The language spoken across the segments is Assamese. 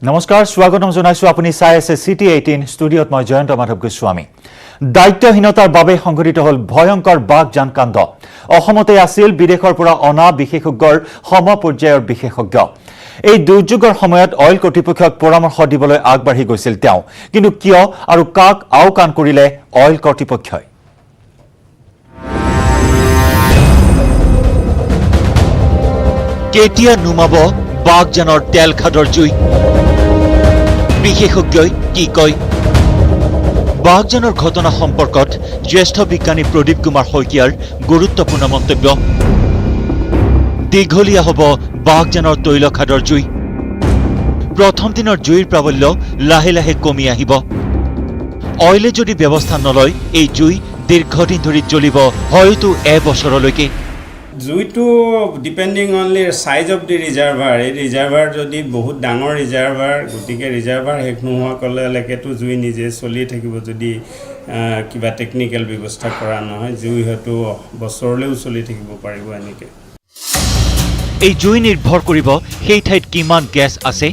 নমস্কাৰ স্বাগতম জনাইছো আপুনি চাই আছে সিটি 18 ষ্টুডিঅত মই জয়ন্ত মাধৱ গোস্বামী দায়িত্বহীনতাৰ বাবে সংঘটিত হল ভয়ংকৰ বাঘজান কাণ্ড অসমতে আছিল বিদেশৰ পৰা অনা বিশেষজ্ঞৰ সমপৰ্যায়ৰ বিশেষজ্ঞ এই দুৰ্যোগৰ সময়ত অইল কৰ্তৃপক্ষক পৰামৰ্শ দিবলৈ আগবাঢ়ি গৈছিল তেওঁ কিন্তু কিয় আৰু কাক আওকাণ কৰিলে অইল কৰ্তৃপক্ষই কেতিয়া নুমাব বাঘজানৰ তেল খাদৰ জুই বিশেষজ্ঞই কি কয় বাঘজানৰ ঘটনা সম্পৰ্কত জ্যেষ্ঠ বিজ্ঞানী প্ৰদীপ কুমাৰ শইকীয়াৰ গুৰুত্বপূৰ্ণ মন্তব্য দীঘলীয়া হ'ব বাঘজানৰ তৈল খাদৰ জুই প্ৰথম দিনৰ জুইৰ প্ৰাবল্য লাহে লাহে কমি আহিব অইলে যদি ব্যৱস্থা নলয় এই জুই দীৰ্ঘদিন ধৰি জ্বলিব হয়তো এবছৰলৈকে জুইটো depending only size of the reservoir এই ৰিজাৰ্ভাৰ যদি বহুত ডাঙৰ ৰিজাৰ্ভাৰ গতিকে ৰিজাৰ্ভাৰ শেষ নোহোৱালৈকেতো জুই নিজে চলি থাকিব যদি কিবা টেকনিকেল ব্যৱস্থা কৰা নহয় জুই হয়তো বছৰলৈও চলি থাকিব পাৰিব এনেকৈ এই জুই নিৰ্ভৰ কৰিব সেই ঠাইত কিমান গেছ আছে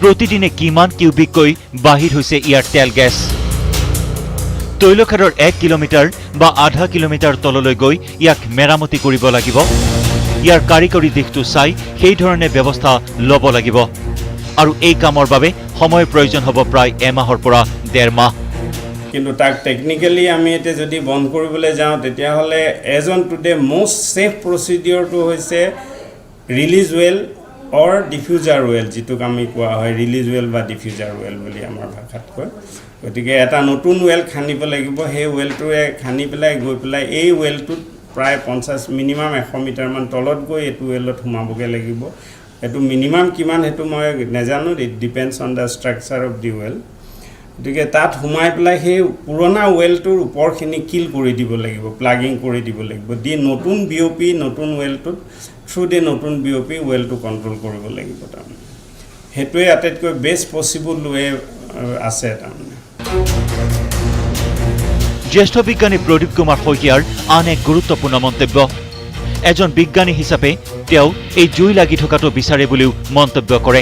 প্ৰতিদিনে কিমান কিউবিককৈ বাহিৰ হৈছে ইয়াৰ তেল গেছ তৈলখাদৰ 1 কিলোমিটাৰ বা আধা কিলোমিটাৰ তললৈ গৈ ইয়াক মেৰামতি কৰিব লাগিব ইয়াৰ কাৰিকৰী দিশটো চাই সেই ধৰণে ব্যৱস্থা ল'ব লাগিব আৰু এই কামৰ বাবে সময় প্ৰয়োজন হ'ব প্ৰায় এমাহৰ পৰা 1.5 মাহ কিন্তু তাক টেকনিক্যালি আমি এতিয়া যদি বন্ধ কৰিবলৈ যাওঁ তেতিয়াহ'লে এজন টুডে মোষ্ট সেফ প্ৰচিডিউৰটো হৈছে ৰিলিজ ৱেল অৰ ডিফিউজাৰ ৱেল যিটোক আমি কোৱা হয় ৰিলিজ ৱেল বা ডিফিউজাৰ ৱেল বুলি আমাৰ ভাষাত কয় গতিকে এটা নতুন ৱেল খান্দিব লাগিব সেই ৱেলটোৱে খান্দি পেলাই গৈ পেলাই এই ৱেলটোত প্ৰায় 50 মিনিমাম 100 মিটাৰমান তলত গৈ এইটো ৱেলত সোমাবগৈ লাগিব এইটো মিনিমাম কিমান সেইটো মই নাজানো it depends on the structure of the well গতিকে তাত সোমাই পেলাই সেই পুৰণা ৱেলটোৰ ওপৰখিনি কিল কৰি দিব লাগিব প্লাগিং কৰি দিব লাগিব দি নতুন বিঅপি নতুন ৱেলটোত থ্ৰু দি নতুন বিঅপি ৱেলটো কণ্ট্ৰল কৰিব লাগিব তাৰমানে সেইটোৱে আটাইতকৈ বেষ্ট পচিবল ৱে আছে তাৰমানে জ্যেষ্ঠ বিজ্ঞানী প্ৰদীপ কুমাৰ শইকীয়াৰ আন এক গুৰুত্বপূৰ্ণ মন্তব্য এজন বিজ্ঞানী হিচাপে তেওঁ এই জুই লাগি থকাটো বিচাৰে বুলিও মন্তব্য কৰে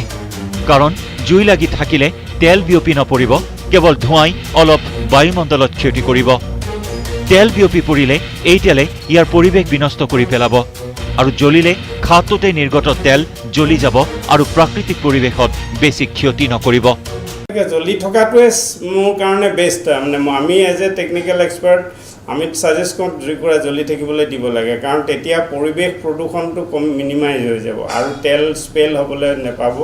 কাৰণ জুই লাগি থাকিলে তেল বিয়পি নপৰিব কেৱল ধোঁৱাই অলপ বায়ুমণ্ডলত ক্ষতি কৰিব তেল বিয়পি পৰিলে এই তেলে ইয়াৰ পৰিৱেশ বিনষ্ট কৰি পেলাব আৰু জ্বলিলে খাততে নিৰ্গত তেল জ্বলি যাব আৰু প্ৰাকৃতিক পৰিৱেশত বেছি ক্ষতি নকৰিব জ্বলি থকাটোৱে মোৰ কাৰণে বেষ্ট মানে আমি এজ এ টেকনিকেল এক্সপাৰ্ট আমি সাজেষ্ট কৰোঁ জুইকুৰা জ্বলি থাকিবলৈ দিব লাগে কাৰণ তেতিয়া পৰিৱেশ প্ৰদূষণটো কম মিনিমাইজ হৈ যাব আৰু তেল স্পেল হ'বলৈ নেপাব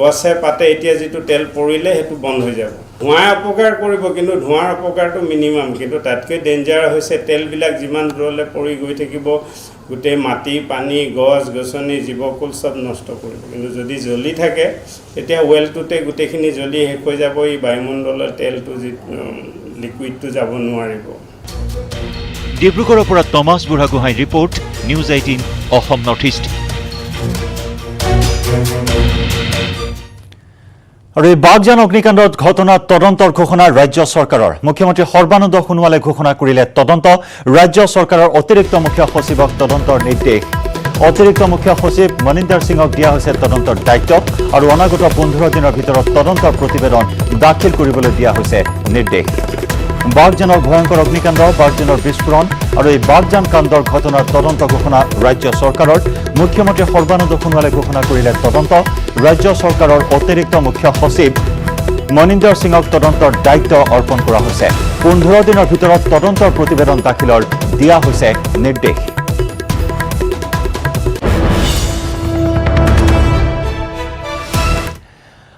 গছে পাতে এতিয়া যিটো তেল পৰিলে সেইটো বন্ধ হৈ যাব ধোঁৱাই অপকাৰ কৰিব কিন্তু ধোঁৱাৰ অপকাৰটো মিনিমাম কিন্তু তাতকৈ ডেঞ্জাৰ হৈছে তেলবিলাক যিমান দূৰলৈ পৰি গৈ থাকিব গোটেই মাটি পানী গছ গছনি জীৱকুল চব নষ্ট কৰিব কিন্তু যদি জ্বলি থাকে তেতিয়া ৱেলটোতে গোটেইখিনি জ্বলি শেষ হৈ যাব এই বায়ুমণ্ডলৰ তেলটো যি লিকুইডটো যাব নোৱাৰিব ডিব্ৰুগড়ৰ পৰা Tomas Buragohain report news 18 Assam north east আৰু এই বাঘজান অগ্নিকাণ্ডত ঘটনাত তদন্তৰ ঘোষণা ৰাজ্য চৰকাৰৰ মুখ্যমন্ত্ৰী সৰ্বানন্দ সোণোৱালে ঘোষণা কৰিলে তদন্ত ৰাজ্য চৰকাৰৰ অতিৰিক্ত মুখ্য সচিবক তদন্তৰ নিৰ্দেশ অতিৰিক্ত মুখ্য সচিব মনিন্দৰ সিঙক দিয়া হৈছে তদন্তৰ দায়িত্ব আৰু অনাগত 15 দিনৰ ভিতৰত তদন্তৰ প্ৰতিবেদন দাখিল কৰিবলৈ দিয়া হৈছে নিৰ্দেশ বাঘজানৰ ভয়ংকৰ অগ্নিকাণ্ড বাঘজানৰ বিস্ফোৰণ আৰু এই বাঘজান কাণ্ডৰ ঘটনাৰ তদন্ত ঘোষণা ৰাজ্য চৰকাৰৰ মুখ্যমন্ত্ৰী সৰ্বানন্দ সোণোৱালে ঘোষণা কৰিলে তদন্ত ৰাজ্য চৰকাৰৰ অতিৰিক্ত মুখ্য সচিব মনিন্দৰ সিঙক তদন্তৰ দায়িত্ব অৰ্পণ কৰা হৈছে 15 দিনৰ ভিতৰত তদন্তৰ প্ৰতিবেদন দাখিলৰ দিয়া হৈছে নিৰ্দেশ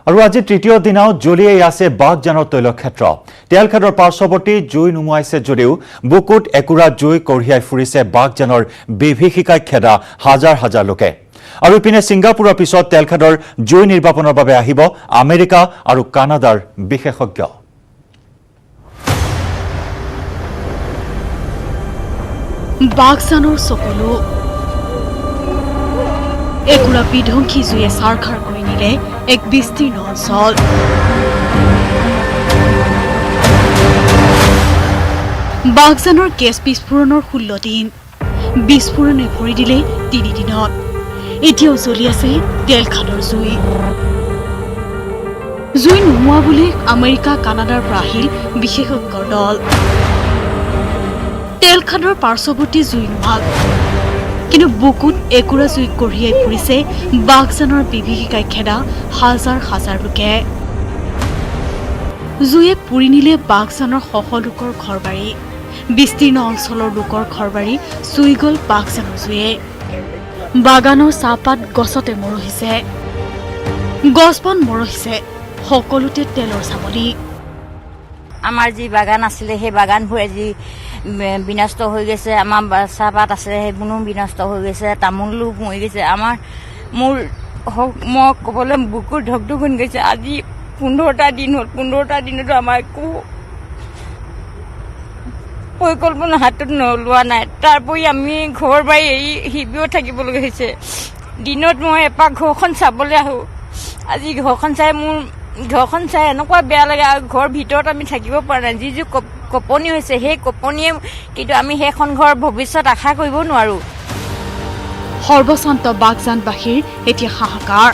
আৰু আজি তৃতীয় দিনাও জ্বলিয়েই আছে বাঘজানৰ তৈলক্ষেত্ৰ তেলখাদৰ পাৰ্শ্বৱৰ্তী জুই নুমুৱাইছে যদিও বুকুত একুৰা জুই কঢ়িয়াই ফুৰিছে বাঘজানৰ বিভীষিকাই খেদা হাজাৰ হাজাৰ লোকে আৰু ইপিনে ছিংগাপুৰৰ পিছত তেলখাদৰ জুই নিৰ্বাপনৰ বাবে আহিব আমেৰিকা আৰু কানাডাৰ বিশেষজ্ঞ বাঘজানৰ চকুলো একুৰা বিধ্বংসী জুয়ে সাৰখাৰ কৰি নিলে এক বিস্তীৰ্ণ অঞ্চল বাঘজানৰ গেছ বিস্ফোৰণৰ 16 দিন বিস্ফোৰণে ভৰি দিলে 3 দিনত এতিয়াও জ্বলি আছে তেল খাদৰ জুই জুই নুমুৱা বুলি আমেৰিকা কানাডাৰ পৰা আহিল বিশেষজ্ঞৰ দল। তেলখাদৰ পাৰ্শ্বৱৰ্তী জুই নুমাক, কিন্তু বুকুত একুৰা জুই কঢ়িয়াই ফুৰিছে বাঘজানৰ বিভীষিকাই খেদা হাজাৰ হাজাৰ লোকে। জুয়ে পুৰি নিলে বাঘজানৰ শশ লোকৰ ঘৰবাৰী। বিস্তীৰ্ণ অঞ্চলৰ লোকৰ ঘৰবাৰী চুই গ'ল বাঘজানৰ জুয়ে। বাগানৰ চাহপাত গছতে মৰহিছে, গছবন মৰহিছে, সকলোতে তেলৰ চামনি। আমাৰ যি বাগান আছিলে সেই বাগানবোৰ আজি বিনষ্ট হৈ গৈছে। আমাৰ চাহপাত আছে সেইবোৰো বিনষ্ট হৈ গৈছে, তামোলো মৰি গৈছে। মই ক'বলৈ বুকুৰ ধক হৈ গৈছে। আজি 15টা দিন হ'ল, 15টা দিনতো আমাৰ একো পৰিকল্পনা হাতত নোলোৱা নাই। তাৰোপৰি আমি ঘৰ বাৰী এৰি শিবিৰত থাকিবলগীয়া হৈছে। দিনত মই এপাক ঘৰখন চাবলৈ আহোঁ। আজি ঘৰখন চাই এনেকুৱা বেয়া লাগে, আৰু ঘৰ ভিতৰত আমি থাকিব পৰা নাই। যি কঁপনি হৈছে সেই কঁপনিয়ে, কিন্তু আমি সেইখন ঘৰ ভৱিষ্যত আশা কৰিব নোৱাৰোঁ। সৰ্বশান্ত বাঘজানবাসীৰ এতিয়া হাহাকাৰ।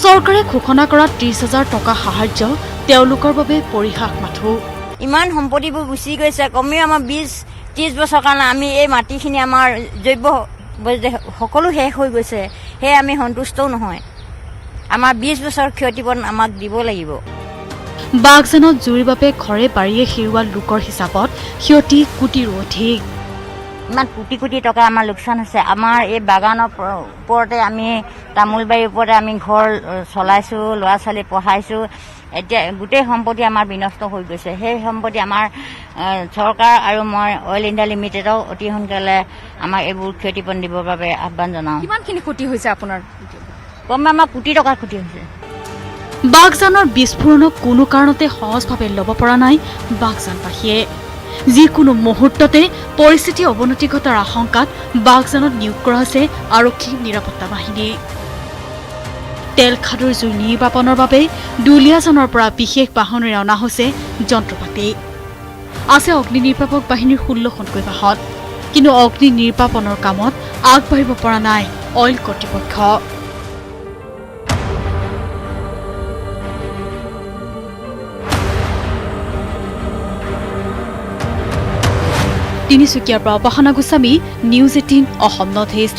চৰকাৰে ঘোষণা কৰা 30,000 টকা সাহায্য তেওঁলোকৰ বাবে পৰিহাস মাথো। ইমান সম্পত্তিবোৰ গুচি গৈছে, কমেও আমাৰ 20-30 বছৰ কাৰণে আমি এই মাটিখিনি আমাৰ জৈৱ সকলো শেষ হৈ গৈছে। সেয়ে আমি সন্তুষ্টও নহয়। আমাৰ 20 বছৰ ক্ষতিপূৰণ আমাক দিব লাগিব। বাঘজানত জুইৰ বাবে ঘৰে বাৰীয়ে হেৰুওৱা লোকৰ হিচাপত ক্ষতি কোটিৰো অধিক। ইমান কোটি কোটি টকা আমাৰ লোকচান হৈছে। আমাৰ এই বাগানৰ ওপৰতে আমি তামোল বাৰীৰ ওপৰতে আমি ঘৰ চলাইছোঁ, ল'ৰা ছোৱালী পঢ়াইছোঁ। এতিয়া গোটেই সম্পত্তি আমাৰ বিনষ্ট হৈ গৈছে। সেই সম্পত্তি আমাৰ চৰকাৰ আৰু মই অইল ইণ্ডিয়া লিমিটেডক অতি সোনকালে আমাক এইবোৰ ক্ষতিপূৰণ দিবৰ বাবে আহ্বান জনাওঁ। কিমানখিনি ক্ষতি হৈছে আপোনাৰ? কমে আমাৰ কোটি টকাৰ ক্ষতি হৈছে। বাঘজানৰ বিস্ফোৰণক কোনো কাৰণতে সহজভাৱে ল'ব পৰা নাই বাঘজানবাসীয়ে। যিকোনো মুহূৰ্ততে পৰিস্থিতি অৱনতি ঘটাৰ আশংকাত বাঘজানত নিয়োগ কৰা হৈছে আৰক্ষী নিৰাপত্তা বাহিনী। তেলখাদৰ জুই নিৰ্বাপনৰ বাবে দুলীয়াজানৰ পৰা বিশেষ বাহনেৰে অনা হৈছে যন্ত্ৰপাতি। আছে অগ্নি নিৰ্বাপক বাহিনীৰ 16খনকৈ বাহন, কিন্তু অগ্নি নিৰ্বাপনৰ কামত আগবাঢ়িব পৰা নাই অইল কৰ্তৃপক্ষ। তিনিচুকীয়াৰ পৰা Apsana Goswami, news 18 Assam north east.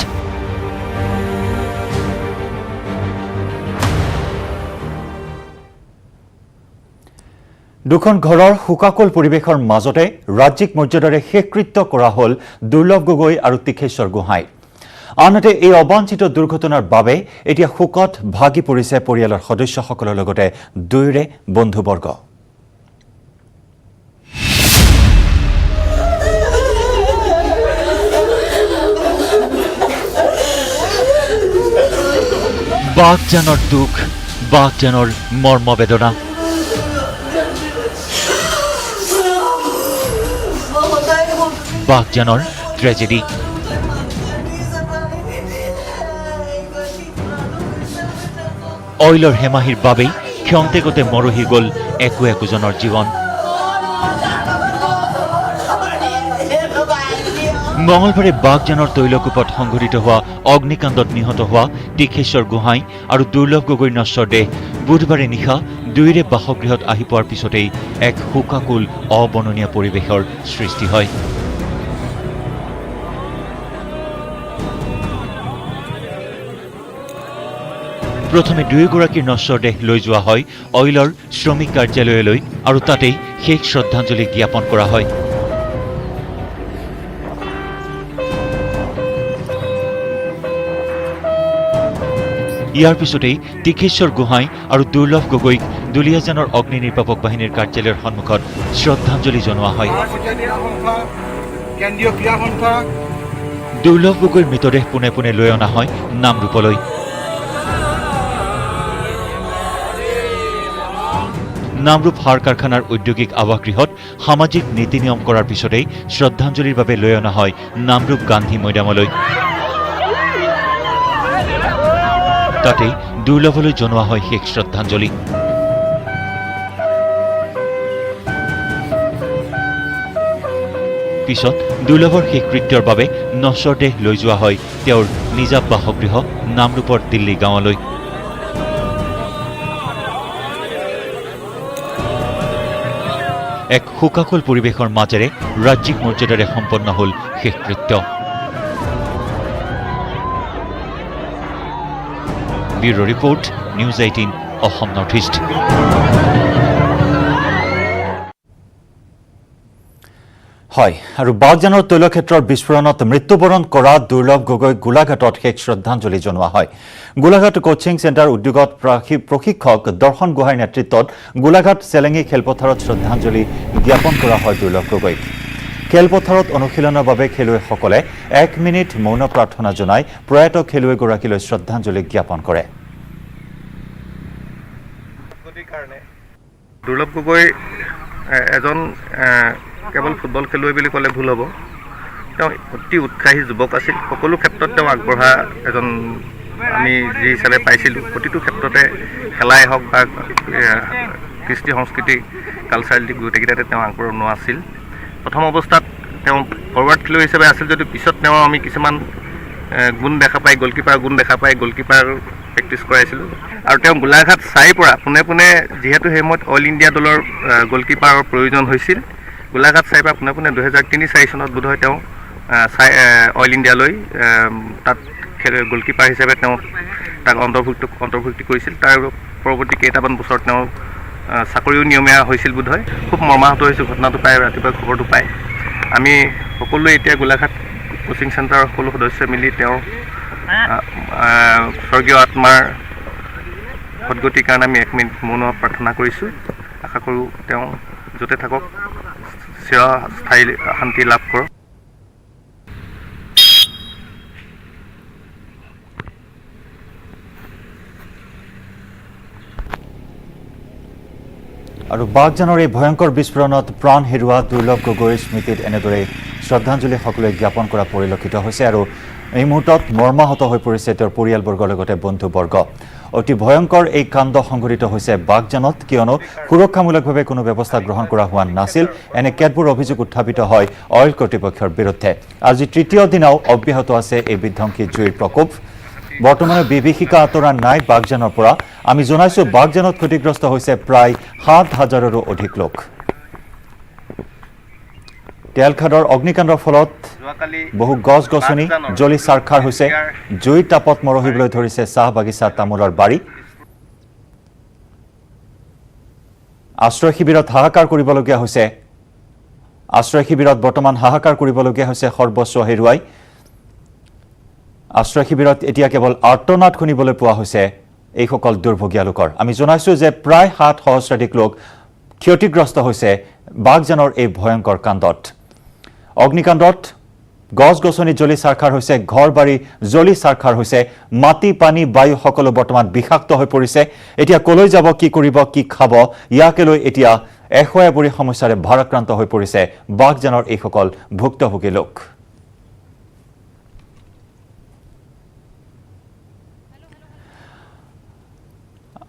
দুখন ঘৰৰ শোকাকুল পৰিৱেশৰ মাজতে ৰাজ্যিক মৰ্যাদাৰে শেষকৃত্য কৰা হ'ল দুৰ্লভ গগৈ আৰু তীখেশ্বৰ গোহাঁই। আনহাতে এই অবাঞ্ছিত দুৰ্ঘটনাৰ বাবে এতিয়া শোকত ভাগি পৰিছে পৰিয়ালৰ সদস্যসকলৰ লগতে দুয়োৰে বন্ধুবৰ্গ। বাঘজানৰ দুখ, বাঘজানৰ মৰ্মবেদনা। বাঘজানৰ ট্ৰেজেডি। অইলৰ হেমাহিৰ বাবেই ক্ষন্তেকতে মৰহি গ'ল একোজনৰ জীৱন। মঙলবাৰে বাঘজানৰ তৈলকূপত সংঘটিত হোৱা অগ্নিকাণ্ডত নিহত হোৱা তীখেশ্বৰ গোহাঁই আৰু দুৰ্লভ গগৈৰ নশ্বৰ দেহ বুধবাৰে নিশা দুয়োৰে বাসগৃহত আহি পোৱাৰ পিছতেই এক শোকাকুল অবৰ্ণনীয় পৰিৱেশৰ সৃষ্টি হয়। প্ৰথমে দুয়োগৰাকীৰ নশ্বৰ দেহ লৈ যোৱা হয় অইলৰ শ্ৰমিক কাৰ্যালয়লৈ আৰু তাতেই শেষ শ্ৰদ্ধাঞ্জলি জ্ঞাপন কৰা হয়। ইয়াৰ পিছতেই তীখেশ্বৰ গোহাঁই আৰু দুৰ্লভ গগৈক দুলীয়াজানৰ অগ্নি নিৰ্বাপক বাহিনীৰ কাৰ্যালয়ৰ সন্মুখত শ্ৰদ্ধাঞ্জলি জনোৱা হয়। দুৰ্লভ গগৈৰ মৃতদেহ পোনে পোনে লৈ অনা হয় নামৰূপলৈ। নামৰূপ সাৰ কাৰখানাৰ ঔদ্যোগিক আৱাসগৃহত সামাজিক নীতি নিয়ম কৰাৰ পিছতেই শ্ৰদ্ধাঞ্জলিৰ বাবে লৈ অনা হয় নামৰূপ গান্ধী মৈদামলৈ। তাতেই দুৰ্লভলৈ জনোৱা হয় শেষ শ্ৰদ্ধাঞ্জলি। পিছত দুৰ্লভৰ শেষকৃত্যৰ বাবে নশ্বৰ দেহ লৈ যোৱা হয় তেওঁৰ নিজা বাসগৃহ নামৰূপৰ দিল্লী গাঁৱলৈ। এক শোকাকুল পৰিৱেশৰ মাজেৰে ৰাজ্যিক মৰ্যাদাৰে সম্পন্ন হ'ল শেষকৃত্য। Bureau report, news 18 Assam north east. হয়, আৰু বাগজানৰ তৈলক্ষেত্ৰৰ বিস্ফোৰণত মৃত্যুবৰণ কৰা দুৰ্লভ গগৈ গোলাঘাটত শেষ শ্ৰদ্ধাঞ্জলি জনোৱা হয়। গোলাঘাট কোচিং চেণ্টাৰ উদ্যোগত প্ৰশিক্ষক দৰ্শন গোহাঁইৰ নেতৃত্বত গোলাঘাট চেলেঙি খেলপথাৰত শ্ৰদ্ধাঞ্জলি জ্ঞাপন কৰা হয় দুৰ্লভ গগৈক। খেলপথাৰত অনুশীলনৰ বাবে খেলুৱৈসকলে 1 মিনিট মৌন প্ৰাৰ্থনা জনাই প্ৰয়াত খেলুৱৈগৰাকীলৈ শ্ৰদ্ধাঞ্জলি জ্ঞাপন কৰে। দুৰ্লভ গগৈ এজন কেৱল ফুটবল খেলুৱৈ বুলি ক'লে ভুল হ'ব। তেওঁ অতি উৎসাহী যুৱক আছিল। সকলো ক্ষেত্ৰত তেওঁ আগবঢ়া এজন আমি যি হিচাপে পাইছিলোঁ। প্ৰতিটো ক্ষেত্ৰতে খেলাই হওক বা কৃষ্টি সংস্কৃতি কালচাৰেল দিশ গোটেইকেইটাতে তেওঁ আগবঢ়োৱা আছিল। প্ৰথম অৱস্থাত তেওঁ ফৰৱাৰ্ড খেলুৱৈ হিচাপে আছিল যদিও পিছত তেওঁ আমি কিছুমান গুণ দেখা পাই গ'লকিপাৰ গ'লকিপাৰ প্ৰেক্টিছ কৰাইছিলোঁ। আৰু তেওঁ গোলাঘাট চাইৰ পৰা পোনে পোনে যিহেতু সেই সময়ত অল ইণ্ডিয়া দলৰ গ'লকিপাৰৰ প্ৰয়োজন হৈছিল, গোলাঘাট চাইৰ পৰা পোনে পোনে 2003-04 চনত বোধহয় তেওঁ অল ইণ্ডিয়ালৈ তাত গ'লকিপাৰ হিচাপে তেওঁ তাক অন্তৰ্ভুক্তি কৰিছিল। তাৰ পৰৱৰ্তী কেইটামান বছৰত তেওঁ চাকৰিও নিয়মীয়া হৈছিল বোধহয়। খুব মৰ্মাহত হৈছিল ঘটনাটো পাই, ৰাতিপুৱা খবৰটো পাই। আমি সকলোৱে এতিয়া গোলাঘাট কোচিং চেণ্টাৰৰ সকলো সদস্যই মিলি তেওঁৰ স্বৰ্গীয় আত্মাৰ সদ্গতিৰ কাৰণে আমি 1 মিনিট মৌন প্ৰাৰ্থনা কৰিছোঁ। আশা কৰোঁ তেওঁ য'তে থাকক চিৰস্থায়ী শান্তি লাভ কৰক। আৰু বাগজানৰ এই ভয়ংকৰ বিস্ফোৰণত প্ৰাণ হেৰুওৱা দুৰ্লভ গগৈৰ স্মৃতিত এনেদৰে শ্ৰদ্ধাঞ্জলি সকলোৱে জ্ঞাপন কৰা পৰিলক্ষিত হৈছে। আৰু এই মুহূৰ্তত মৰ্মাহত হৈ পৰিছে তেওঁৰ পৰিয়ালবৰ্গৰ লগতে বন্ধুবৰ্গ। অতি ভয়ংকৰ এই কাণ্ড সংঘটিত হৈছে বাগজানত, কিয়নো সুৰক্ষামূলকভাৱে কোনো ব্যৱস্থা গ্ৰহণ কৰা হোৱা নাছিল। এনে কেতবোৰ অভিযোগ উত্থাপিত হয় অইল কৰ্তৃপক্ষৰ বিৰুদ্ধে। আজি তৃতীয় দিনাও অব্যাহত আছে এই বিধ্বংসী জুইৰ প্ৰকোপ। বৰ্তমানে বিভীষিকা আঁতৰা নাই বাগজানৰ পৰা। আমি জনাইছোঁ বাগজানত ক্ষতিগ্ৰস্ত হৈছে প্ৰায় 7,000ৰো অধিক লোক। তেলখাদৰ অগ্নিকাণ্ডৰ ফলত বহু গছ-গছনি জ্বলি চাৰখাৰ হৈছে। জুইৰ তাপত মৰহিবলৈ ধৰিছে চাহ বাগিচা, তামোলৰ বাৰী। আশ্ৰয় শিবিৰত হাহাকাৰ কৰিবলগীয়া হৈছে। বৰ্তমান হাহাকাৰ কৰিবলগীয়া হৈছে সৰ্বস্ব হেৰুৱাই। আশ্ৰয় শিবিৰত এতিয়া কেৱল আৰ্তনাদ শুনিবলৈ পোৱা হৈছে এইসকল দুৰ্ভগীয়া লোকৰ। আমি জনাইছোঁ যে প্ৰায় 7 সহস্ৰাধিক লোক ক্ষতিগ্ৰস্ত হৈছে বাগজানৰ এই ভয়ংকৰ কাণ্ডত। অগ্নিকাণ্ডত গছ-গছনি জ্বলি চাৰখাৰ হৈছে, ঘৰ-বাৰী জ্বলি চাৰখাৰ হৈছে। মাটি, পানী, বায়ু সকলো বৰ্তমান বিষাক্ত হৈ পৰিছে। এতিয়া কলৈ যাব, কি কৰিব, কি খাব, ইয়াকে লৈ এতিয়া এশয়াবৰী সমস্যাৰে ভাৰাক্ৰান্ত হৈ পৰিছে বাগজানৰ এইসকল ভুক্তভোগী লোক।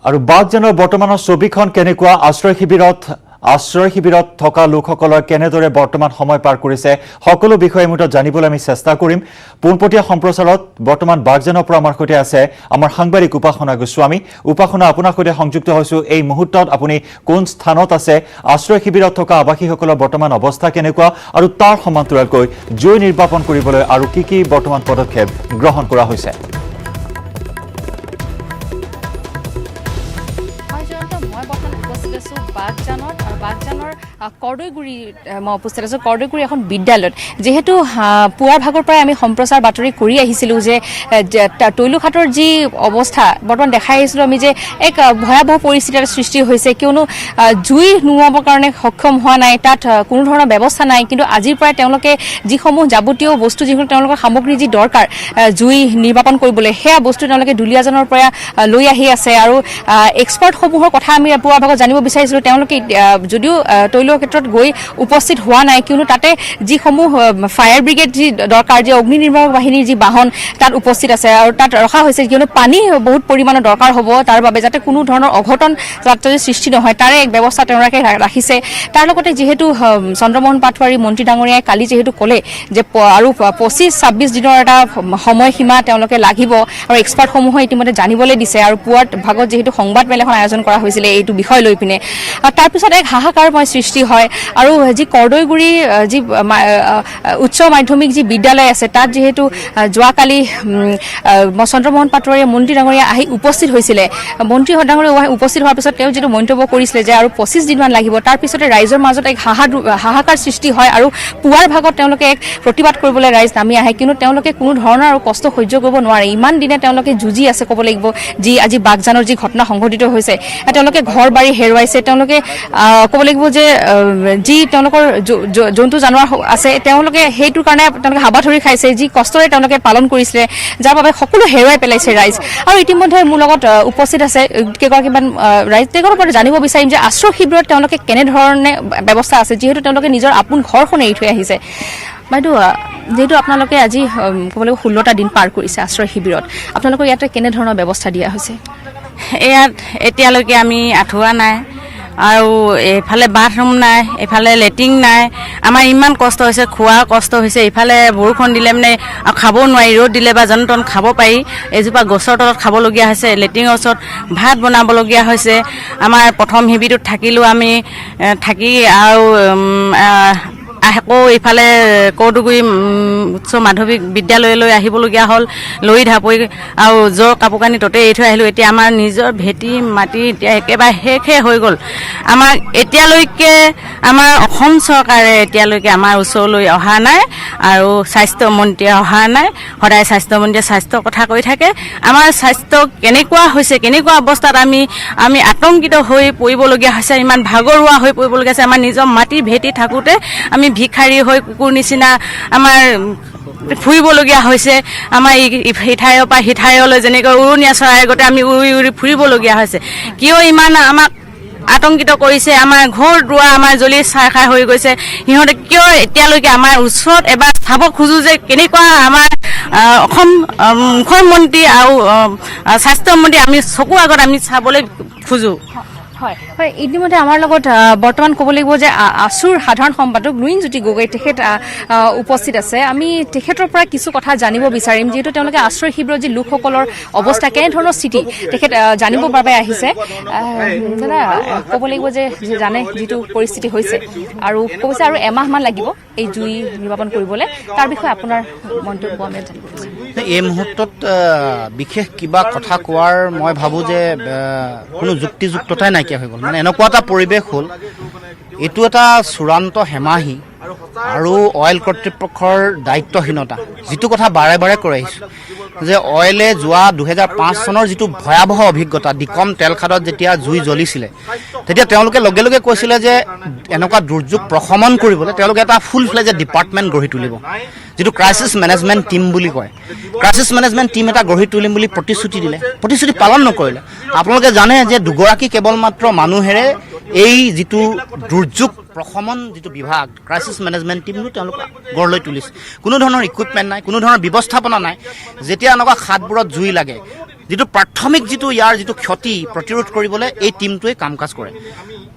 আৰু বাগজানৰ বৰ্তমানৰ ছবিখন কেনেকুৱা, আশ্ৰয় শিবিৰত থকা লোকসকলৰ কেনেদৰে বৰ্তমান সময় পাৰ কৰিছে, সকলো বিষয়ে মুঠত জানিবলৈ আমি চেষ্টা কৰিম। পোনপটীয়া সম্প্ৰচাৰত বৰ্তমান বাগজানৰ পৰা আমাৰ সৈতে আছে আমাৰ সাংবাদিক উপাসনা গোস্বামী। উপাসনা, আপোনাৰ সৈতে সংযুক্ত হৈছোঁ। এই মুহূৰ্তত আপুনি কোন স্থানত আছে, আশ্ৰয় শিবিৰত থকা আৱাসীসকলৰ বৰ্তমান অৱস্থা কেনেকুৱা, আৰু তাৰ সমান্তৰালকৈ জুই নিৰ্বাপন কৰিবলৈ আৰু কি বৰ্তমান পদক্ষেপ গ্ৰহণ কৰা হৈছে? বাগজানৰ কৰ্দৈগুৰি মই উপস্থিত আছোঁ। কৰ্দৈগুৰি এখন বিদ্যালয়ত যিহেতু পুৱাৰ ভাগৰ পৰাই আমি সম্প্ৰচাৰ বাতৰি কৰি আহিছিলোঁ যে তৈলখাটৰ যি অৱস্থা বৰ্তমান দেখাই আহিছিলোঁ আমি যে এক ভয়াৱহ পৰিস্থিতিৰ সৃষ্টি হৈছে, কিয়নো জুই নুমুৱাবৰ কাৰণে সক্ষম হোৱা নাই, তাত কোনো ধৰণৰ ব্যৱস্থা নাই। কিন্তু আজিৰ পৰাই তেওঁলোকে যিসমূহ যাৱতীয় বস্তু, যিসমূহ তেওঁলোকৰ সামগ্ৰী যি দৰকাৰ জুই নিৰ্বাপন কৰিবলৈ, সেয়া বস্তু তেওঁলোকে দুলীয়াজানৰ পৰা লৈ আহি আছে। আৰু এক্সপাৰ্টসমূহৰ কথা আমি পুৱাৰ ভাগত জানিব বিচাৰিছিলোঁ। তেওঁলোকে যদিও তৈল ক্ষেত্ৰত গৈ উপস্থিত হোৱা নাই, কিয়নো তাতে যিসমূহ ফায়াৰ ব্ৰিগেড যি দৰকাৰ, যি অগ্নি নিৰ্বাপক বাহিনীৰ যি বাহন তাত উপস্থিত আছে আৰু তাত ৰখা হৈছে, কিয়নো পানী বহুত পৰিমাণৰ দৰকাৰ হ'ব তাৰ বাবে, যাতে কোনো ধৰণৰ অঘটন যাতে সৃষ্টি নহয় তাৰে এক ব্যৱস্থা তেওঁলোকে ৰাখিছে। তাৰ লগতে যিহেতু চন্দ্ৰমোহন পাটোৱাৰী মন্ত্ৰী ডাঙৰীয়াই কালি যিহেতু ক'লে যে আৰু 25-26 দিনৰ এটা সময়সীমা তেওঁলোকে লাগিব, আৰু এক্সপাৰ্টসমূহে ইতিমধ্যে জানিবলৈ দিছে। আৰু পুৱাৰ ভাগত যিহেতু সংবাদমেল এখন আয়োজন কৰা হৈছিলে এইটো বিষয় লৈ পিনে, তাৰপিছত এক হাহাকাৰ সৃষ্টি সৃষ্টি হয় আৰু যি কৰ্দৈগুৰি যি উচ্চ মাধ্যমিক যি বিদ্যালয় আছে তাত যিহেতু যোৱাকালি চন্দ্ৰমোহন পাটোৱাৰীয়ে মন্ত্ৰী ডাঙৰীয়া আহি উপস্থিত হৈছিলে মন্ত্ৰী ডাঙৰীয়া উপস্থিত হোৱাৰ পিছত তেওঁ যিটো মন্তব্য কৰিছিলে যে আৰু 25 দিনমান লাগিব তাৰ পিছতে ৰাইজৰ মাজত এক হাহাকাৰ সৃষ্টি হয় আৰু পুৱাৰ ভাগত তেওঁলোকে এক প্ৰতিবাদ কৰিবলৈ ৰাইজ নামি আহে কিন্তু তেওঁলোকে কোনো ধৰণৰ আৰু কষ্ট সহ্য কৰিব নোৱাৰে ইমান দিনে তেওঁলোকে যুঁজি আছে ক'ব লাগিব যি আজি বাগজানৰ যি ঘটনা সংঘটিত হৈছে তেওঁলোকে ঘৰ বাৰী হেৰুৱাইছে তেওঁলোকে ক'ব লাগিব যে যি তেওঁলোকৰ জন্তু জানোৱাৰ আছে তেওঁলোকে সেইটোৰ কাৰণে তেওঁলোকে হাবাথৰি খাইছে যি কষ্টৰে তেওঁলোকে পালন কৰিছিলে যাৰ বাবে সকলো হেৰুৱাই পেলাইছে ৰাইজ আৰু ইতিমধ্যে মোৰ লগত উপস্থিত আছে কেইগৰাকীমান ৰাইজ তেওঁলোকৰ পৰা জানিব বিচাৰিম যে আশ্ৰয় শিবিৰত তেওঁলোকে কেনেধৰণে ব্যৱস্থা আছে যিহেতু তেওঁলোকে নিজৰ আপোন ঘৰখন এৰি থৈ আহিছে বাইদেউ যেহেতু আপোনালোকে আজি ক'ব লাগিব 16টা দিন পাৰ কৰিছে আশ্ৰয় শিবিৰত আপোনালোকৰ ইয়াতে কেনেধৰণৰ ব্যৱস্থা দিয়া হৈছে ইয়াত এতিয়ালৈকে আমি আঁঠুৱা নাই আৰু এইফালে বাথৰুম নাই এইফালে লেট্ৰিন নাই আমাৰ ইমান কষ্ট হৈছে খোৱা কষ্ট হৈছে ইফালে বৰষুণ দিলে মানে খাব নোৱাৰি ৰ'দ দিলে বা যন্ত্ৰণ খাব পাৰি এজোপা গছৰ তলত খাবলগীয়া হৈছে লেট্ৰিনৰ ওচৰত ভাত বনাবলগীয়া হৈছে আমাৰ প্ৰথম শিবিৰটোত থাকিলোঁ আমি থাকি আৰু আকৌ ইফালে কৰ্দৈগুৰি উচ্চ মাধ্যমিক বিদ্যালয়লৈ আহিবলগীয়া হ'ল লৈ ঢাপৰি আৰু জ্বৰ কাপোৰ কানি ততে এৰি থৈ আহিলোঁ এতিয়া আমাৰ নিজৰ ভেটি মাটি এতিয়া একেবাৰে শেষে হৈ গ'ল আমাক এতিয়ালৈকে আমাৰ অসম চৰকাৰে এতিয়ালৈকে আমাৰ ওচৰলৈ অহা নাই আৰু স্বাস্থ্যমন্ত্ৰীয়ে অহা নাই সদায় স্বাস্থ্যমন্ত্ৰীয়ে স্বাস্থ্যৰ কথা কৈ থাকে আমাৰ স্বাস্থ্য কেনেকুৱা হৈছে কেনেকুৱা অৱস্থাত আমি আতংকিত হৈ পৰিবলগীয়া হৈছে ইমান ভাগৰুৱা হৈ পৰিবলগীয়া হৈছে আমাৰ নিজৰ মাটি ভেটি থাকোঁতে আমি ভিক্ষাৰী হৈ কুকুৰ নিচিনা আমাৰ ফুৰিবলগীয়া হৈছে আমাৰ ইঠাইৰ পৰা সিঠাইলৈ যেনেকৈ উৰণীয়া চৰাইৰ আগতে আমি উৰি উৰি ফুৰিবলগীয়া হৈছে কিয় ইমান আমাক আতংকিত কৰিছে আমাৰ ঘৰ দুৱাৰ আমাৰ জ্বলি চাই খাই হৈ গৈছে সিহঁতে কিয় এতিয়ালৈকে আমাৰ ওচৰত এবাৰ চাব খোজোঁ যে কেনেকুৱা আমাৰ অসম মুখ্যমন্ত্ৰী আৰু স্বাস্থ্যমন্ত্ৰী আমি চকুৰ আগত আমি চাবলৈ খোজোঁ হয় হয় ইতিমধ্যে আমাৰ লগত বৰ্তমান ক'ব লাগিব যে আছুৰ সাধাৰণ সম্পাদক লুইনজ্যোতি গগৈ তেখেত উপস্থিত আছে আমি তেখেতৰ পৰা কিছু কথা জানিব বিচাৰিম যিহেতু তেওঁলোকে আশ্ৰয় শিবিৰত যি লোকসকলৰ অৱস্থা কেনেধৰণৰ স্থিতি তেখেত জানিবৰ বাবে আহিছে দাদা ক'ব লাগিব যে জানে যিটো পৰিস্থিতি হৈছে আৰু কৈছে আৰু এমাহমান লাগিব এই জুই নিৰ্বাপন কৰিবলৈ তাৰ বিষয়ে আপোনাৰ মন্তব্য আমি জানিব বিচাৰিম এই মুহূৰ্তত বিশেষ কিবা কথা কোৱাৰ মই ভাবোঁ যে কোনো যুক্তিযুক্ততাই নাইকিয়া হৈ গ'ল মানে এনেকুৱা এটা পৰিৱেশ হ'ল এইটো এটা চূড়ান্ত হেমাহি আৰু অইল কৰ্তৃপক্ষৰ দায়িত্বহীনতা যিটো কথা বাৰে বাৰে কৈ আহিছোঁ যে অইলে যোৱা 2005 চনৰ যিটো ভয়াৱহ অভিজ্ঞতা ডিকম তেলখাদত যেতিয়া জুই জ্বলিছিলে তেতিয়া তেওঁলোকে লগে লগে কৈছিলে যে এনেকুৱা দুৰ্যোগ প্ৰশমন কৰিবলৈ তেওঁলোকে এটা ফুল ফ্লেজেড ডিপাৰ্টমেণ্ট গঢ়ি তুলিব যিটো ক্ৰাইচিছ মেনেজমেণ্ট টীম বুলি কয় ক্ৰাইচিছ মেনেজমেণ্ট টীম এটা গঢ়ি তুলিম বুলি প্ৰতিশ্ৰুতি দিলে প্ৰতিশ্ৰুতি পালন নকৰিলে আপোনালোকে জানে যে দুগৰাকী কেৱল মাত্ৰ মানুহেৰে এই যিটো দুৰ্যোগ প্ৰশমন যিটো বিভাগ ক্ৰাইচিছ মেনেজমেণ্ট টীমটো তেওঁলোক গঢ় লৈ তুলিছে কোনো ধৰণৰ ইকুইপমেণ্ট নাই কোনো ধৰণৰ ব্যৱস্থাপনা নাই যেতিয়া এনেকুৱা খাদবোৰত জুই লাগে যিটো প্ৰাথমিক যিটো ইয়াৰ যিটো ক্ষতি প্ৰতিৰোধ কৰিবলৈ এই টীমটোৱে কাম কাজ কৰে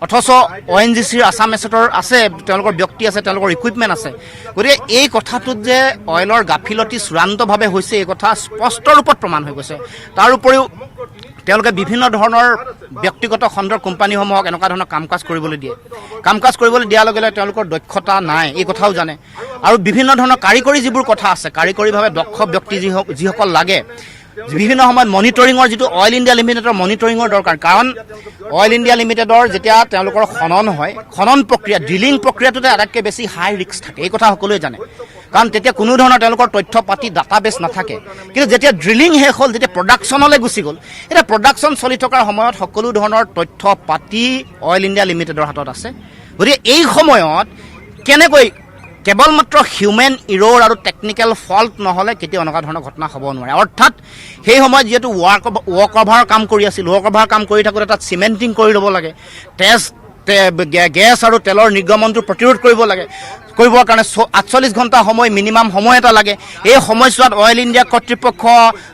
অথচ ONGCৰ আছাম এছেটৰ আছে তেওঁলোকৰ ব্যক্তি আছে তেওঁলোকৰ ইকুইপমেণ্ট আছে গতিকে এই কথাটোত যে অইলৰ গাফিলতি চূড়ান্তভাৱে হৈছে এই কথা স্পষ্ট ৰূপত প্ৰমাণ হৈ গৈছে তাৰ উপৰিও তেওঁলোকে বিভিন্ন ধৰণৰ ব্যক্তিগত খণ্ডৰ কোম্পানীসমূহক এনেকুৱা ধৰণৰ কাম কাজ কৰিবলৈ দিয়াৰ লগে লগে তেওঁলোকৰ দক্ষতা নাই এই কথাও জানে আৰু বিভিন্ন ধৰণৰ কাৰিকৰী যিবোৰ কথা আছে কাৰিকৰীভাৱে দক্ষ ব্যক্তি যিসকল লাগে বিভিন্ন সময়ত মনিটৰিঙৰ যিটো অইল ইণ্ডিয়া লিমিটেডৰ মনিটৰিঙৰ দৰকাৰ কাৰণ অইল ইণ্ডিয়া লিমিটেডৰ যেতিয়া তেওঁলোকৰ খনন হয় খনন প্ৰক্ৰিয়া ড্ৰিলিং প্ৰক্ৰিয়াটোতে আটাইতকৈ বেছি হাই ৰিস্ক থাকে এই কথা সকলোৱে জানে কাৰণ তেতিয়া কোনো ধৰণৰ তেওঁলোকৰ তথ্য পাতি ডাটাবেছ নাথাকে কিন্তু যেতিয়া ড্ৰিলিং শেষ হ'ল যেতিয়া প্ৰডাকশ্যনলৈ গুচি গ'ল এতিয়া প্ৰডাকশ্যন চলি থকাৰ সময়ত সকলো ধৰণৰ তথ্য পাতি অইল ইণ্ডিয়া লিমিটেডৰ হাতত আছে গতিকে এই সময়ত কেনেকৈ কেৱল মাত্ৰ হিউমেন ইৰ'ৰ আৰু টেকনিকেল ফল্ট নহ'লে কেতিয়াও এনেকুৱা ধৰণৰ ঘটনা হ'ব নোৱাৰে অৰ্থাৎ সেই সময়ত যিহেতু ৱৰ্ক অভাৰ কাম কৰি আছিল ৱৰ্ক অভাৰ কাম কৰি থাকোঁতে তাত চিমেণ্টিং কৰি ল'ব লাগে গেছ আৰু তেলৰ নিৰ্গমনটো প্ৰতিৰোধ কৰিব লাগে কৰিবৰ কাৰণে 48 ঘণ্টা সময় মিনিমাম সময় এটা লাগে এই সময়ছোৱাত অইল ইণ্ডিয়া কৰ্তৃপক্ষ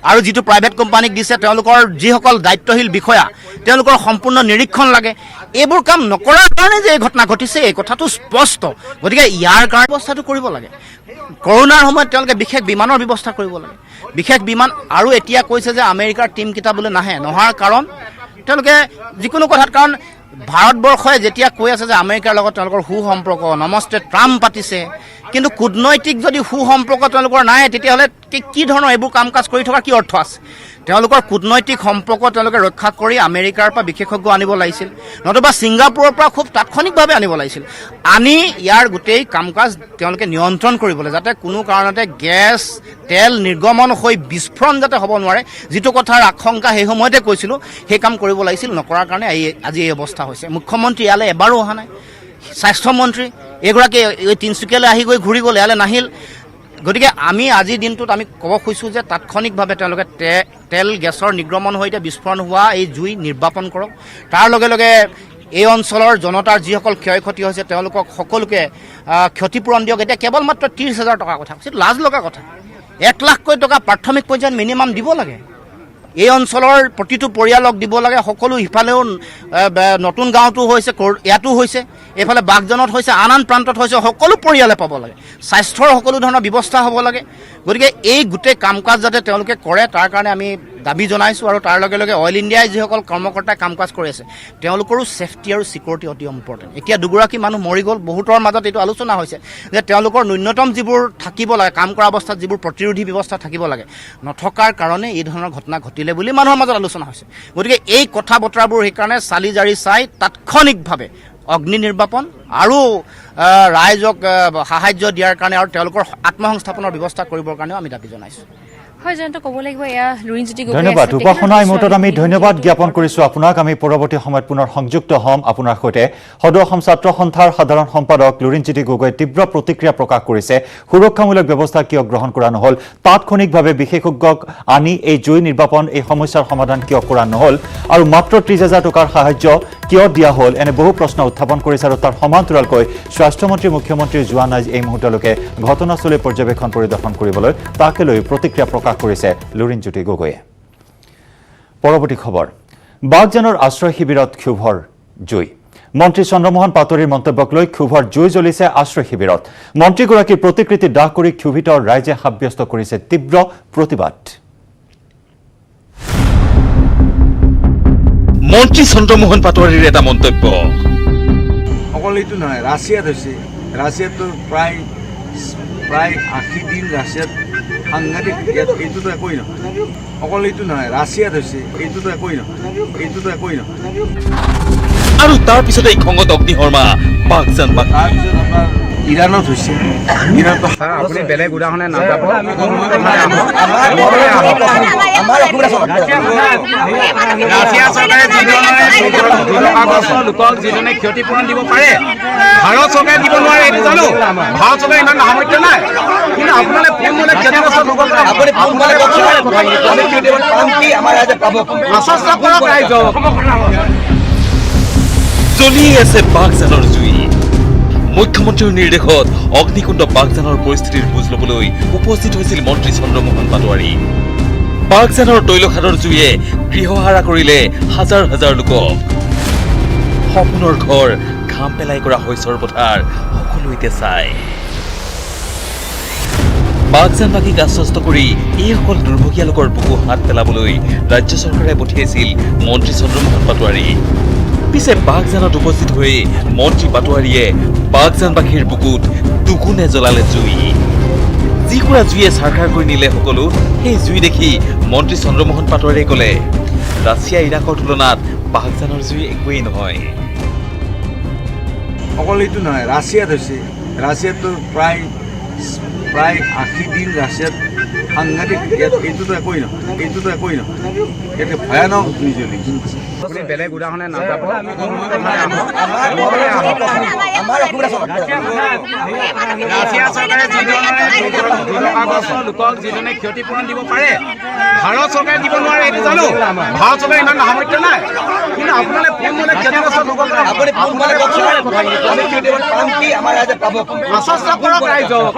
আৰু যিটো প্ৰাইভেট কোম্পানীক দিছে তেওঁলোকৰ যিসকল দায়িত্বশীল বিষয়া তেওঁলোকৰ সম্পূৰ্ণ নিৰীক্ষণ লাগে এইবোৰ কাম নকৰাৰ কাৰণে যে এই ঘটনা ঘটিছে এই কথাটো স্পষ্ট গতিকে ইয়াৰ কাৰণে ব্যৱস্থাটো কৰিব লাগে কৰোনাৰ সময়ত তেওঁলোকে বিশেষ বিমানৰ ব্যৱস্থা কৰিব লাগে বিশেষ বিমান আৰু এতিয়া কৈছে যে আমেৰিকাৰ টীমকেইটা বোলে নহাৰ কাৰণ তেওঁলোকে যিকোনো কথাত কাৰণ ভাৰতবৰ্ষই যেতিয়া কৈ আছে যে আমেৰিকাৰ লগত তেওঁলোকৰ সুসম্পৰ্ক, নমস্তে ট্ৰাম্প পাতিছে, কিন্তু কূটনৈতিক যদি সুসম্পৰ্ক তেওঁলোকৰ নাই, তেতিয়াহ'লে কি ধৰণৰ এইবোৰ কাম কাজ কৰি থকা কি অৰ্থ আছে? তেওঁলোকৰ কূটনৈতিক সম্পৰ্ক তেওঁলোকে ৰক্ষা কৰি আমেৰিকাৰ পৰা বিশেষজ্ঞ আনিব লাগিছিল, নতুবা ছিংগাপুৰৰ পৰা খুব তাৎক্ষণিকভাৱে আনিব লাগিছিল। আনি ইয়াৰ গোটেই কাম কাজ তেওঁলোকে নিয়ন্ত্ৰণ কৰিবলৈ, যাতে কোনো কাৰণতে গেছ তেল নিৰ্গমন হৈ বিস্ফোৰণ যাতে হ'ব নোৱাৰে, যিটো কথাৰ আশংকা সেই সময়তে কৈছিলোঁ, সেই কাম কৰিব লাগিছিল। নকৰাৰ কাৰণে আজি এই অৱস্থা হৈছে। মুখ্যমন্ত্ৰী ইয়ালৈ এবাৰো অহা নাই, স্বাস্থ্যমন্ত্ৰী এগৰাকী তিনিচুকীয়ালৈ আহি গৈ ঘূৰি গ'ল, ইয়ালৈ নাহিল। গতিকে আমি আজিৰ দিনটোত আমি ক'ব খুজিছোঁ যে তাৎক্ষণিকভাৱে তেওঁলোকে তেল গেছৰ নিৰ্গমন হৈ এতিয়া বিস্ফোৰণ হোৱা এই জুই নিৰ্বাপন কৰক। তাৰ লগে লগে এই অঞ্চলৰ জনতাৰ যিসকল ক্ষয় ক্ষতি হৈছে তেওঁলোকক সকলোকে ক্ষতিপূৰণ দিয়ক। এতিয়া কেৱল মাত্ৰ 30,000 টকাৰ কথা কৈছিল, লাজ লগা কথা। 1 লাখকৈ টকা প্ৰাথমিক পৰ্যায়ত মিনিমাম দিব লাগে। এই অঞ্চলৰ প্ৰতিটো পৰিয়ালক দিব লাগে। সকলো সিফালেও নতুন গাঁৱতো হৈছে, ইয়াতো হৈছে, এইফালে বাগজানত হৈছে, আন প্ৰান্তত হৈছে, সকলো পৰিয়ালে পাব লাগে। স্বাস্থ্যৰ সকলো ধৰণৰ ব্যৱস্থা হ'ব লাগে। গতিকে এই গোটেই কাম কাজ যাতে তেওঁলোকে কৰে, তাৰ কাৰণে আমি দাবী জনাইছোঁ। আৰু তাৰ লগে লগে অইল ইণ্ডিয়াই যিসকল কৰ্মকৰ্তাই কাম কাজ কৰি আছে তেওঁলোকৰো ছেফটি আৰু ছিকিউৰিটি অতি ইম্পৰ্টেণ্ট। এতিয়া দুগৰাকী মানুহ মৰি গ'ল, বহুতৰ মাজত এইটো আলোচনা হৈছে যে তেওঁলোকৰ ন্যূনতম যিবোৰ থাকিব লাগে, কাম কৰা অৱস্থাত যিবোৰ প্ৰতিৰোধী ব্যৱস্থা থাকিব লাগে, নথকাৰ কাৰণে এই ধৰণৰ ঘটনা ঘটিলে বুলি মানুহৰ মাজত আলোচনা হৈছে। গতিকে এই কথা বতৰাবোৰ সেইকাৰণে চালি জাৰি চাই তাৎক্ষণিকভাৱে অগ্নি নিৰ্বাপন আৰু ৰাইজক সাহায্য দিয়াৰ কাৰণে আৰু তেওঁলোকৰ আত্মসংস্থাপনৰ ব্যৱস্থা কৰিবৰ কাৰণেও আমি দাবী জনাইছোঁ। হয় জয়ন্ত, ক'ব লাগিব এয়া লুৰিণজ্যোতি গগৈ। ধন্যবাদ উপাসনা। এই মুহূৰ্তত আমি ধন্যবাদ জ্ঞাপন কৰিছোঁ আপোনাক। আমি পৰৱৰ্তী সময়ত পুনৰ সংযুক্ত হ'ম আপোনাৰ সৈতে। সদৌ অসম ছাত্ৰ সন্থাৰ সাধাৰণ সম্পাদক লুৰিণজ্যোতি গগৈয়ে তীব্ৰ প্ৰতিক্ৰিয়া প্ৰকাশ কৰিছে। সুৰক্ষামূলক ব্যৱস্থা কিয় গ্ৰহণ কৰা নহ'ল, তাৎক্ষণিকভাৱে বিশেষজ্ঞক আনি এই জুই নিৰ্বাপন, এই সমস্যাৰ সমাধান কিয় কৰা নহ'ল, আৰু মাত্ৰ 30,000 টকাৰ সাহায্য কিয় দিয়া হ'ল, এনে বহু প্ৰশ্ন উত্থাপন কৰিছে। আৰু তাৰ সমান্তৰালকৈ স্বাস্থ্যমন্ত্ৰী মুখ্যমন্ত্ৰী যোৱা নাই এই মুহূৰ্তলৈকে ঘটনাস্থলী পৰ্যবেক্ষণ পৰিদৰ্শন কৰিবলৈ, তাকে লৈ প্ৰতিক্ৰিয়া প্ৰকাশ কৰিছে লুৰিণজ্যোতি গগৈয়ে। পৰৱৰ্তী খবৰ, বাগজানৰ আশ্ৰয় শিবিৰত ক্ষোভৰ জুই। মন্ত্ৰী চন্দ্ৰমোহন পাটোৱাৰীৰ মন্তব্যক লৈ ক্ষোভৰ জুই জ্বলিছে আশ্ৰয় শিবিৰত। মন্ত্ৰীগৰাকীৰ প্ৰতিকৃতি দাহ কৰি ক্ষোভিত ৰাইজে সাব্যস্ত কৰিছে তীব্ৰ প্ৰতিবাদ। মন্ত্ৰী চন্দ্ৰমোহন পাটোৱাৰীৰ এটা মন্তব্য। অকল এইটো নহয়, ৰাছিয়াত হৈছে, ৰাছিয়াততো প্ৰায় 80 দিন ৰাছিয়াত সাংঘাতিক, এইটোতো একোৱেই নহয়। অকল এইটো নহয়, ৰাছিয়াত হৈছে, এইটোতো একোৱেই নহয়, এইটোতো একোৱেই নহয়। আৰু তাৰ পিছতে এই খঙত অগ্নিশৰ্মা বাগজান। তাৰপিছত আপোনাৰ ইৰাণত হৈছে, ইৰাণতো আপুনি বেলেগ উদাহৰণে নাযাব। ৰাছিয়া চৰকাৰে লোকক যিজনে ক্ষতিপূৰণ দিব পাৰে, ভাৰত চৰকাৰে দিব নোৱাৰে, এইটো জানো। ভাৰত চৰকাৰে ইমান সামৰ্থ্য নাই, কিন্তু আপোনালোকে কোনজনে ক্ষতিগ্ৰস্ত লোকক আশ্বস্ত কৰক ৰাইজক। জ্বলি আছে বাগজানৰ জুই। মুখ্যমন্ত্ৰীৰ নিৰ্দেশত অগ্নিকুণ্ড বাগজানৰ পৰিস্থিতিৰ বুজ ল'বলৈ উপস্থিত হৈছিল মন্ত্ৰী চন্দ্ৰমোহন পাটোৱাৰী। বাগজানৰ তৈলখাদৰ জুইয়ে গৃহহাৰা কৰিলে হাজাৰ হাজাৰ লোকক। সপোনৰ ঘৰ ঘাম পেলাই কৰা শস্যৰ পথাৰ সকলো এতিয়া চাই। বাগজানবাসীক আশ্বস্ত কৰি এইসকল দুৰ্ভগীয়া লোকৰ বুকু হাত পেলাবলৈ ৰাজ্য চৰকাৰে পঠিয়াইছিল মন্ত্ৰী চন্দ্ৰমোহন পাটোৱাৰী। পিছে বাগজানত উপস্থিত হৈ মন্ত্ৰী পাটোৱাৰীয়ে বাগজানবাসীৰ বুকুত দুগুণে জ্বলালে জুই। যিকুৰা জুইয়ে চাৰখাৰ কৰি নিলে সকলো, সেই জুই দেখি মন্ত্ৰী চন্দ্ৰমোহন পাটোৱাৰীয়ে ক'লে, ৰাছিয়া ইৰাকৰ তুলনাত বাগজানৰ জুই একোৱেই নহয়। অকল এইটো নহয়, ৰাছিয়াত হৈছে, ৰাছিয়াততো প্ৰায় 80 দিন ৰাছিয়াত সাংঘাতিক, এইটোতো একোৱেই নহয়, এইটোতো একোৱেই নহয়। ইয়াতে ভয়ানক জুই জ্বলিছে। আপুনি বেলেগ উদাহৰণে নাযাব। ৰাছিয়া চৰকাৰে লোকক যিজনে ক্ষতিপূৰণ দিব পাৰে, ভাৰত চৰকাৰে দিব নোৱাৰে, এইটো জানো। ভাৰত চৰকাৰে ইমান সামৰ্থ্য নাই, কিন্তু আপোনালোকে কোনজনে ক্ষতিগ্ৰস্ত লোকক আশ্বস্ত কৰক ৰাইজক।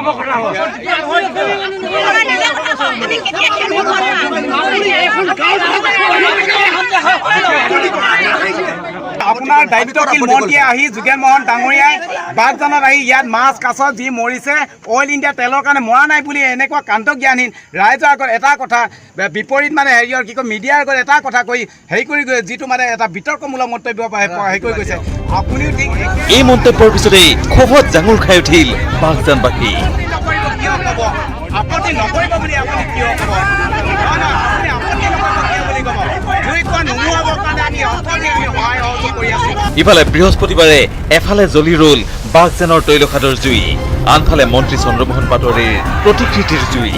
আপোনাৰ দায়িত্বশীল মন্ত্ৰীয়ে আহি যোগেন মহন ডাঙৰীয়াই বাগজানত আহি ইয়াত মাছ কাছ যি মৰিছে অইল ইণ্ডিয়া তেলৰ কাৰণে মৰা নাই বুলি এনেকুৱা কাণ্ডজ্ঞানহীন ৰাইজৰ আগত এটা কথা বিপৰীত মানে হেৰিয়ৰ কি কয় মিডিয়াৰ আগত এটা কথা কৈ হেৰি কৰি যিটো মানে এটা বিতৰ্কমূলক মন্তব্য হেৰি কৰি গৈছে আপুনিও ঠিক এই মন্তব্যৰ পিছতেই ক্ষোভত জাঙুৰ খাই উঠিল বাগজানবাসী। আপত্তি নকৰিব বুলি আপুনি কিয় ক'ব? আপুনি আপত্তি নকৰিব বুলি ক'ব? জুই কোৱা নোমোৱাবৰ কাৰণে আমি সহায় সহযোগ কৰি আছোঁ। ইফালে বৃহস্পতিবাৰে এফালে জ্বলি ৰল বাগজানৰ তৈলখাদৰ জুই, আনফালে মন্ত্ৰী চন্দ্ৰমোহন পাটোৱাৰীৰ প্ৰতিকৃতিৰ জুই।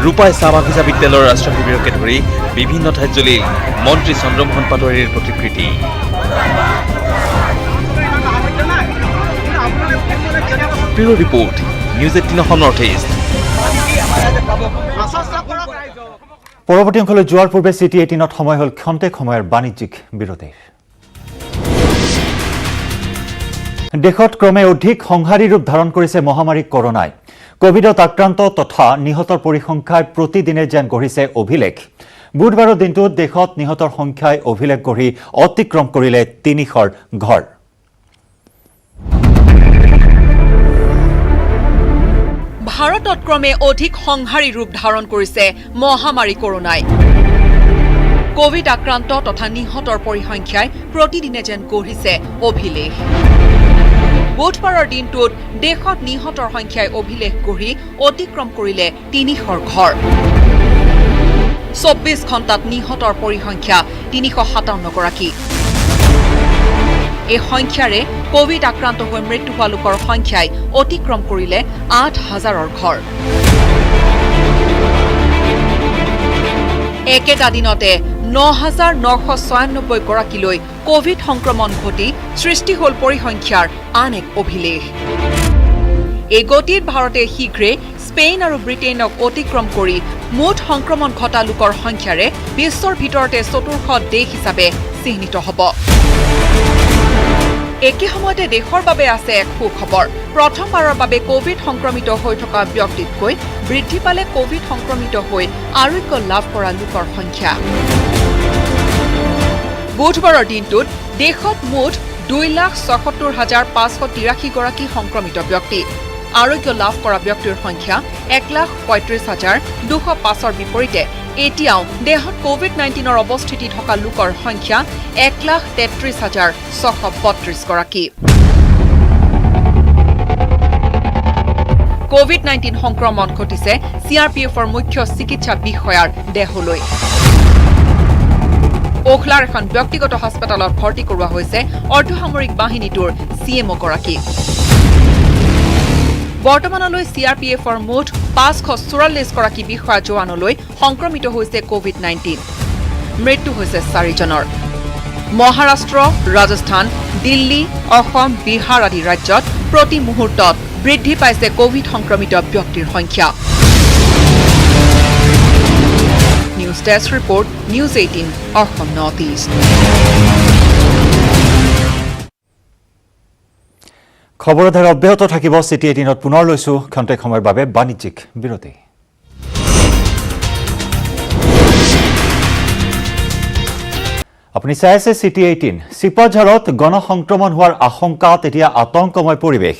ৰূপাই চাহ বাগিচা বিদ্যালয়ৰ ৰাষ্ট্ৰ শিবিৰকে ধৰি বিভিন্ন ঠাইত জ্বলিল মন্ত্ৰী চন্দ্ৰমোহন পাটোৱাৰীৰ প্ৰতিকৃতি। Bureau report, news 18 Assam north east. পৰৱৰ্তী অংশলৈ যোৱাৰ পূৰ্বে চিটি 18ত সময় হ'ল ক্ষন্তেক সময়ৰ বাণিজ্যিক বিৰতিৰ। দেশত ক্ৰমে অধিক সংহাৰী ৰূপ ধাৰণ কৰিছে মহামাৰী কৰোনাই। কোভিডত আক্ৰান্ত তথা নিহতৰ পৰিসংখ্যাই প্ৰতিদিনে যেন গঢ়িছে অভিলেখ। বুধবাৰৰ দিনটোত দেশত নিহতৰ সংখ্যাই অভিলেখ গঢ়ি অতিক্ৰম কৰিলে 300ৰ ঘৰ। ভাৰতত ক্ৰমে অধিক সংহাৰী ৰূপ ধাৰণ কৰিছে মহামাৰী কৰোনাই। কোভিড আক্ৰান্ত তথা নিহতৰ পৰিসংখ্যাই প্ৰতিদিনে যেন গঢ়িছে অভিলেখ। বুধবাৰৰ দিনটোত দেশত নিহতৰ সংখ্যাই অভিলেখ গঢ়ি অতিক্ৰম কৰিলে 300ৰ ঘৰ। 24 ঘণ্টাত নিহতৰ পৰিসংখ্যা 357 গৰাকী। এই সংখ্যাৰে কোভিড আক্ৰান্ত হৈ মৃত্যু হোৱা লোকৰ সংখ্যাই অতিক্ৰম কৰিলে 8,000ৰ ঘৰ। একেটা দিনতে 9,996 গৰাকীলৈ কোভিড সংক্ৰমণ ঘটি সৃষ্টি হ'ল পৰিসংখ্যাৰ আন এক অভিলেখ। এই গতিত ভাৰতে শীঘ্ৰে স্পেইন আৰু ব্ৰিটেইনক অতিক্ৰম কৰি মুঠ সংক্ৰমণ ঘটা লোকৰ সংখ্যাৰে বিশ্বৰ ভিতৰতে চতুৰ্থ দেশ হিচাপে চিহ্নিত হ'ব। একে সময়তে দেশৰ বাবে আছে এক সুখবৰ। প্ৰথমবাৰৰ বাবে কোভিড সংক্ৰমিত হৈ থকা ব্যক্তিতকৈ বৃদ্ধি পালে কোভিড সংক্ৰমিত হৈ আৰোগ্য লাভ কৰা লোকৰ সংখ্যা। বুধবাৰৰ দিনটোত দেশত মুঠ 2,76,583 গৰাকী সংক্ৰমিত ব্যক্তি। আৰোগ্য লাভ কৰা ব্যক্তিৰ সংখ্যা 1,35,205ৰ বিপৰীতে এতিয়াও দেশত কোভিড-19ৰ অৱস্থিতি থকা লোকৰ সংখ্যা 1,33,632 গৰাকী। কোভিড-19 সংক্ৰমণ ঘটিছে CRPFৰ মুখ্য চিকিৎসা বিষয়াৰ দেহলৈ। ওখলাৰ এখন ব্যক্তিগত হাস্পতালত ভৰ্তি কৰোৱা হৈছে অৰ্ধসামৰিক বাহিনীটোৰ CMO গৰাকী। বৰ্তমানলৈ CRPFৰ মুঠ 544 গৰাকী বিষয়া জোৱানলৈ সংক্ৰমিত হৈছে কোভিড-19। মৃত্যু হৈছে 4জনৰ। মহাৰাষ্ট্ৰ, ৰাজস্থান, দিল্লী, অসম, বিহাৰ আদি ৰাজ্যত প্ৰতি মুহূৰ্তত বৃদ্ধি পাইছে কোভিড সংক্ৰমিত ব্যক্তিৰ সংখ্যা। News desk report, news 18 Assam north east. খবৰধাৰা অব্যাহত থাকিব। চিটি 18ত পুনৰ লৈছো ক্ষন্তেক সময়ৰ বাবে বাণিজ্যিক বিৰতি। আপুনি চাই আছে চিটি 18। চিপাঝাৰত গণসংক্ৰমণ হোৱাৰ আশংকাত এতিয়া আতংকময় পৰিৱেশ।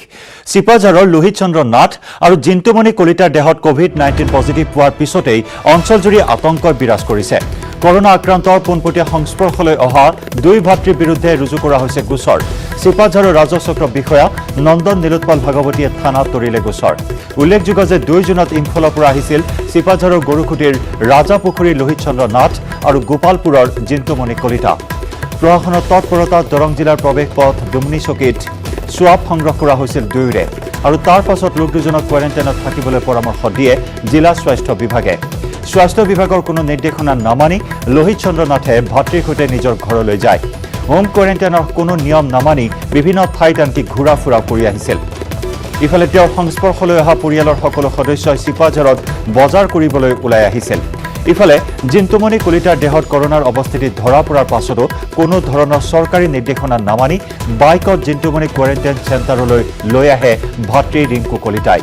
চিপাঝাৰৰ লোহিত চন্দ্ৰ নাথ আৰু জিন্তুমণি কলিতাৰ দেহত কোভিড-19 পজিটিভ পোৱাৰ পিছতেই অঞ্চলজুৰি আতংকই বিৰাজ কৰিছে। কৰোনা আক্ৰান্তৰ পোনপটীয়া সংস্পৰ্শলৈ অহা 2 ভাতৃৰ বিৰুদ্ধে ৰুজু কৰা হৈছে গোচৰ। চিপাঝাৰৰ ৰাজচক্ৰ বিষয়া নন্দন নীলোৎপল ভাগৱতীয়ে থানাত তৰিলে গোচৰ। উল্লেখযোগ্য যে 2 জুনত ইম্ফলৰ পৰা আহিছিল চিপাঝাৰৰ গৰুখুটিৰ ৰাজাপুখুৰীৰ লোহিত চন্দ্ৰ নাথ আৰু গোপালপুৰৰ জিন্তুমণি কলিতা। প্ৰশাসনৰ তৎপৰতাত দৰং জিলাৰ প্ৰৱেশ পথ ডুমনি চকীত সোৱাব সংগ্ৰহ কৰা হৈছিল 2ৰে আৰু তাৰ পাছত লোক 2জনক কোৱাৰেণ্টাইনত থাকিবলৈ পৰামৰ্শ দিয়ে জিলা স্বাস্থ্য বিভাগে। স্বাস্থ্য বিভাগৰ কোনো নিৰ্দেশনা নামানি লোহিত চন্দ্ৰ নাথে ভাতৃৰ সৈতে নিজৰ ঘৰলৈ যায়। হোম কোৱাৰেণ্টাইনৰ কোনো নিয়ম নামানি বিভিন্ন ঠাইত আনকি ঘূৰা ফুৰা কৰি আহিছিল। ইফালে তেওঁৰ সংস্পৰ্শলৈ অহা পৰিয়ালৰ সকলো সদস্যই চিপাঝাৰত বজাৰ কৰিবলৈ ওলাই আহিছিল। ইফালে জিন্তুমণি কলিতাৰ দেহত কৰোনাৰ অৱস্থিতি ধৰা পৰাৰ পাছতো কোনো ধৰণৰ চৰকাৰী নিৰ্দেশনা নামানি বাইকত জিন্তুমণি কোৱাৰেণ্টাইন চেণ্টাৰলৈ লৈ আহে ভাতৃ ৰিংকু কলিতাই।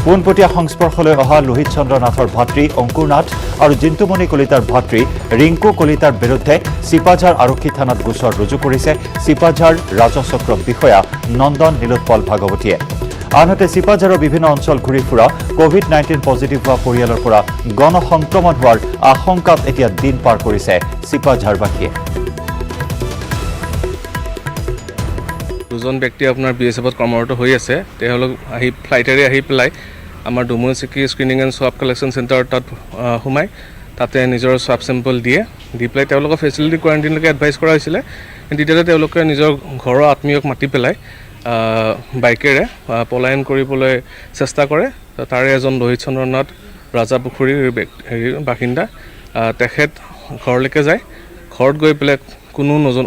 পোনপটীয়া সংস্পৰ্শলৈ অহা লোহিত চন্দ্ৰ নাথৰ ভাতৃ অংকুৰ নাথ আৰু জিন্তুমণি কলিতাৰ ভাতৃ ৰিংকু কলিতাৰ বিৰুদ্ধে চিপাঝাৰ আৰক্ষী থানাত গোচৰ ৰুজু কৰিছে চিপাঝাৰ ৰাজচক্ৰ বিষয়া নন্দন নীলোৎপল ভাগৱতীয়ে। আনহাতে চিপাঝাৰৰ বিভিন্ন অঞ্চল ঘূৰি ফুৰা কোভিড-19 পজিটিভ হোৱা পৰিয়ালৰ পৰা গণসংক্ৰমণ হোৱাৰ আশংকাত এতিয়া দিন পাৰ কৰিছে চিপাঝাৰবাসীয়ে। দুজন ব্যক্তি আপোনাৰ BSFত কৰ্মৰত হৈ আছে। তেওঁলোক ফ্লাইটেৰে আহি পেলাই আমাৰ ডুমুন চিকি স্ক্ৰিনিং এণ্ড সোৱাব কালেকশ্যন চেণ্টাৰ তাত সোমাই তাতে নিজৰ সোৱাব চেম্পল দি পেলাই তেওঁলোকক ফেচিলিটি কোৱাৰেণ্টাইনলৈকে এডভাইচ কৰা হৈছিলে। তেতিয়াতে তেওঁলোকে নিজৰ ঘৰৰ আত্মীয়ক মাতি পেলাই বাইকেৰে পলায়ন কৰিবলৈ চেষ্টা কৰে। তাৰে এজন লোহিত চন্দ্ৰ নাথ ৰাজাপুখুৰীৰ বাসিন্দা, তেখেত ঘৰলৈকে যায়। ঘৰত গৈ পেলাই